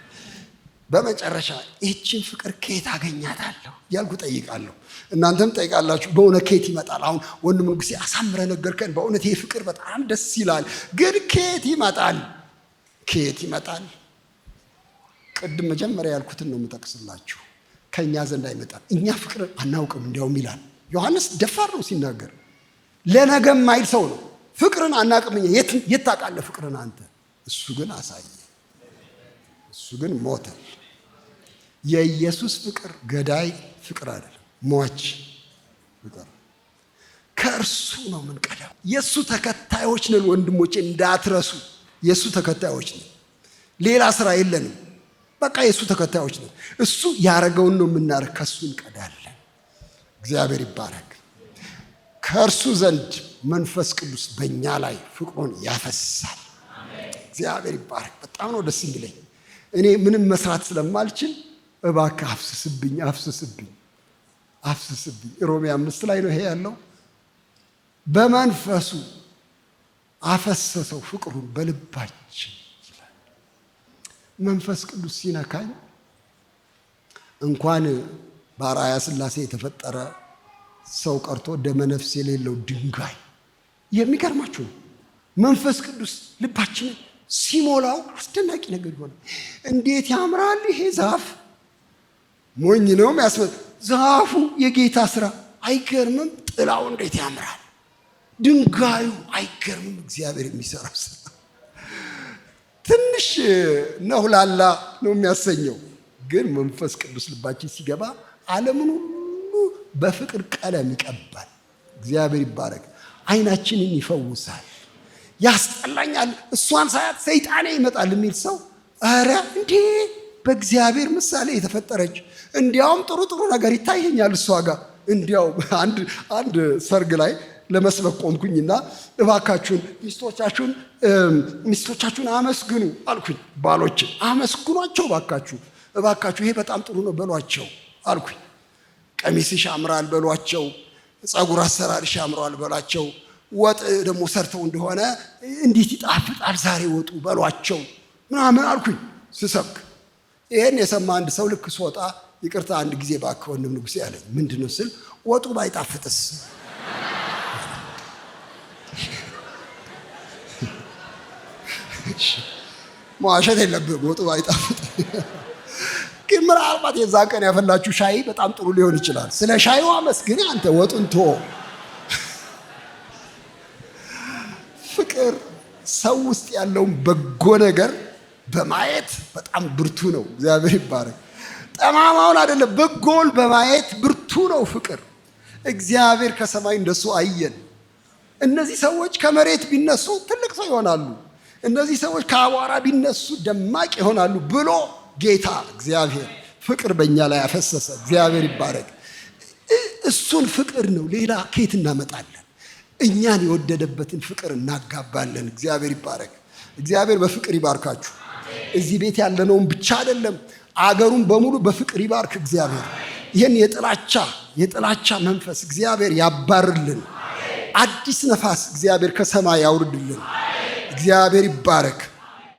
በመጨረሻ ይህችን ፍቅር ከየት አገኛታለሁ እያልኩ ጠይቃለሁ። እናንተም ጠይቃላችሁ። በእውነት ከየት ይመጣል? አሁን ወንድም ንጉሴ አሳምረ ነገርከን። በእውነት ይህ ፍቅር በጣም ደስ ይላል። ግን ከየት ይመጣል? ከየት ይመጣል? ቅድም መጀመሪያ ያልኩትን ነው የምጠቅስላችሁ። ከእኛ ዘንድ አይመጣም። እኛ ፍቅር አናውቅም እንዲያውም ይላል ዮሐንስ። ደፋር ነው ሲናገር። ለነገም ማይል ሰው ነው። ፍቅርን አናውቅም እኛ። የት ታውቃለህ ፍቅርን አንተ? እሱ ግን አሳየ። እሱ ግን ሞተ። የኢየሱስ ፍቅር ገዳይ ፍቅር አይደለም፣ ሟች ፍቅር። ከእርሱ ነው የምንቀዳው። የእሱ ተከታዮች ነን ወንድሞቼ፣ እንዳትረሱ። የእሱ ተከታዮች ነን። ሌላ ስራ የለንም። በቃ የእሱ ተከታዮች ነን። እሱ ያረገውን ነው የምናደርግ። ከእሱ እንቀዳለን። እግዚአብሔር ይባረክ። ከእርሱ ዘንድ መንፈስ ቅዱስ በእኛ ላይ ፍቅሩን ያፈሳል። እግዚአብሔር ይባረክ። በጣም ነው ደስ የሚለኝ። እኔ ምንም መስራት ስለማልችል እባክህ አፍስስብኝ። ሮሜ 5 ላይ ነው ይሄ ያለው። በመንፈሱ አፈሰሰው ፍቅሩን በልባችን ይላል። መንፈስ ቅዱስ ሲነካኝ እንኳን በአርአያ ሥላሴ የተፈጠረ ሰው ቀርቶ ደመነፍስ የሌለው ድንጋይ የሚገርማችሁ ነው። መንፈስ ቅዱስ ልባችንን ሲሞላው አስደናቂ ነገር ይሆናል። እንዴት ያምራል! ይሄ ዛፍ ሞኝ ነው የሚያስበል። ዛፉ የጌታ ስራ አይገርምም? ጥላው እንዴት ያምራል! ድንጋዩ አይገርምም? እግዚአብሔር የሚሰራው ስራ ትንሽ ነውላላ ነው የሚያሰኘው። ግን መንፈስ ቅዱስ ልባችን ሲገባ ዓለምን ሁሉ በፍቅር ቀለም ይቀባል። እግዚአብሔር ይባረክ። አይናችንን ይፈውሳል። ያስጠላኛል እሷን ሳያት ሰይጣኔ ይመጣል የሚል ሰው ኧረ እንዴ በእግዚአብሔር ምሳሌ የተፈጠረች እንዲያውም ጥሩ ነገር ይታየኛል እሷ ጋር። እንዲያው አንድ ሰርግ ላይ ለመስበክ ቆምኩኝና እባካችሁን ሚስቶቻችሁን አመስግኑ አልኩኝ። ባሎችን አመስግኗቸው እባካችሁ ይሄ በጣም ጥሩ ነው በሏቸው አልኩኝ። ቀሚስሽ ያምራል በሏቸው፣ ፀጉር አሰራርሽ ያምራል በሏቸው፣ ወጥ ደግሞ ሰርተው እንደሆነ እንዴት ይጣፍጣል ዛሬ ወጡ በሏቸው ምናምን አልኩኝ ስሰብክ። ይሄን የሰማ አንድ ሰው ልክ ስወጣ ይቅርታ አንድ ጊዜ እባክህ ወንድም ንጉሴ ያለኝ። ምንድን ነው ስል ወጡ ባይጣፍጥስ? መዋሸት የለብህም ወጡ ባይጣፍጥ። ግን ምናልባት የዛ ቀን ያፈላችሁ ሻይ በጣም ጥሩ ሊሆን ይችላል። ስለ ሻዩ አመስግን፣ አንተ ወጡን ተወው። ፍቅር ሰው ውስጥ ያለውን በጎ ነገር በማየት በጣም ብርቱ ነው። እግዚአብሔር ይባረክ። ጠማማውን አይደለም በጎል በማየት ብርቱ ነው ፍቅር። እግዚአብሔር ከሰማይ እንደሱ አየን። እነዚህ ሰዎች ከመሬት ቢነሱ ትልቅ ሰው ይሆናሉ፣ እነዚህ ሰዎች ከአቧራ ቢነሱ ደማቅ ይሆናሉ ብሎ ጌታ እግዚአብሔር ፍቅር በእኛ ላይ ያፈሰሰ። እግዚአብሔር ይባረክ። እሱን ፍቅር ነው፣ ሌላ ከየት እናመጣለን? እኛን የወደደበትን ፍቅር እናጋባለን። እግዚአብሔር ይባረክ። እግዚአብሔር በፍቅር ይባርካችሁ። እዚህ ቤት ያለነውን ብቻ አይደለም፣ አገሩን በሙሉ በፍቅር ይባርክ እግዚአብሔር። ይህን የጥላቻ መንፈስ እግዚአብሔር ያባርልን። አዲስ ነፋስ እግዚአብሔር ከሰማይ ያውርድልን። እግዚአብሔር ይባረክ።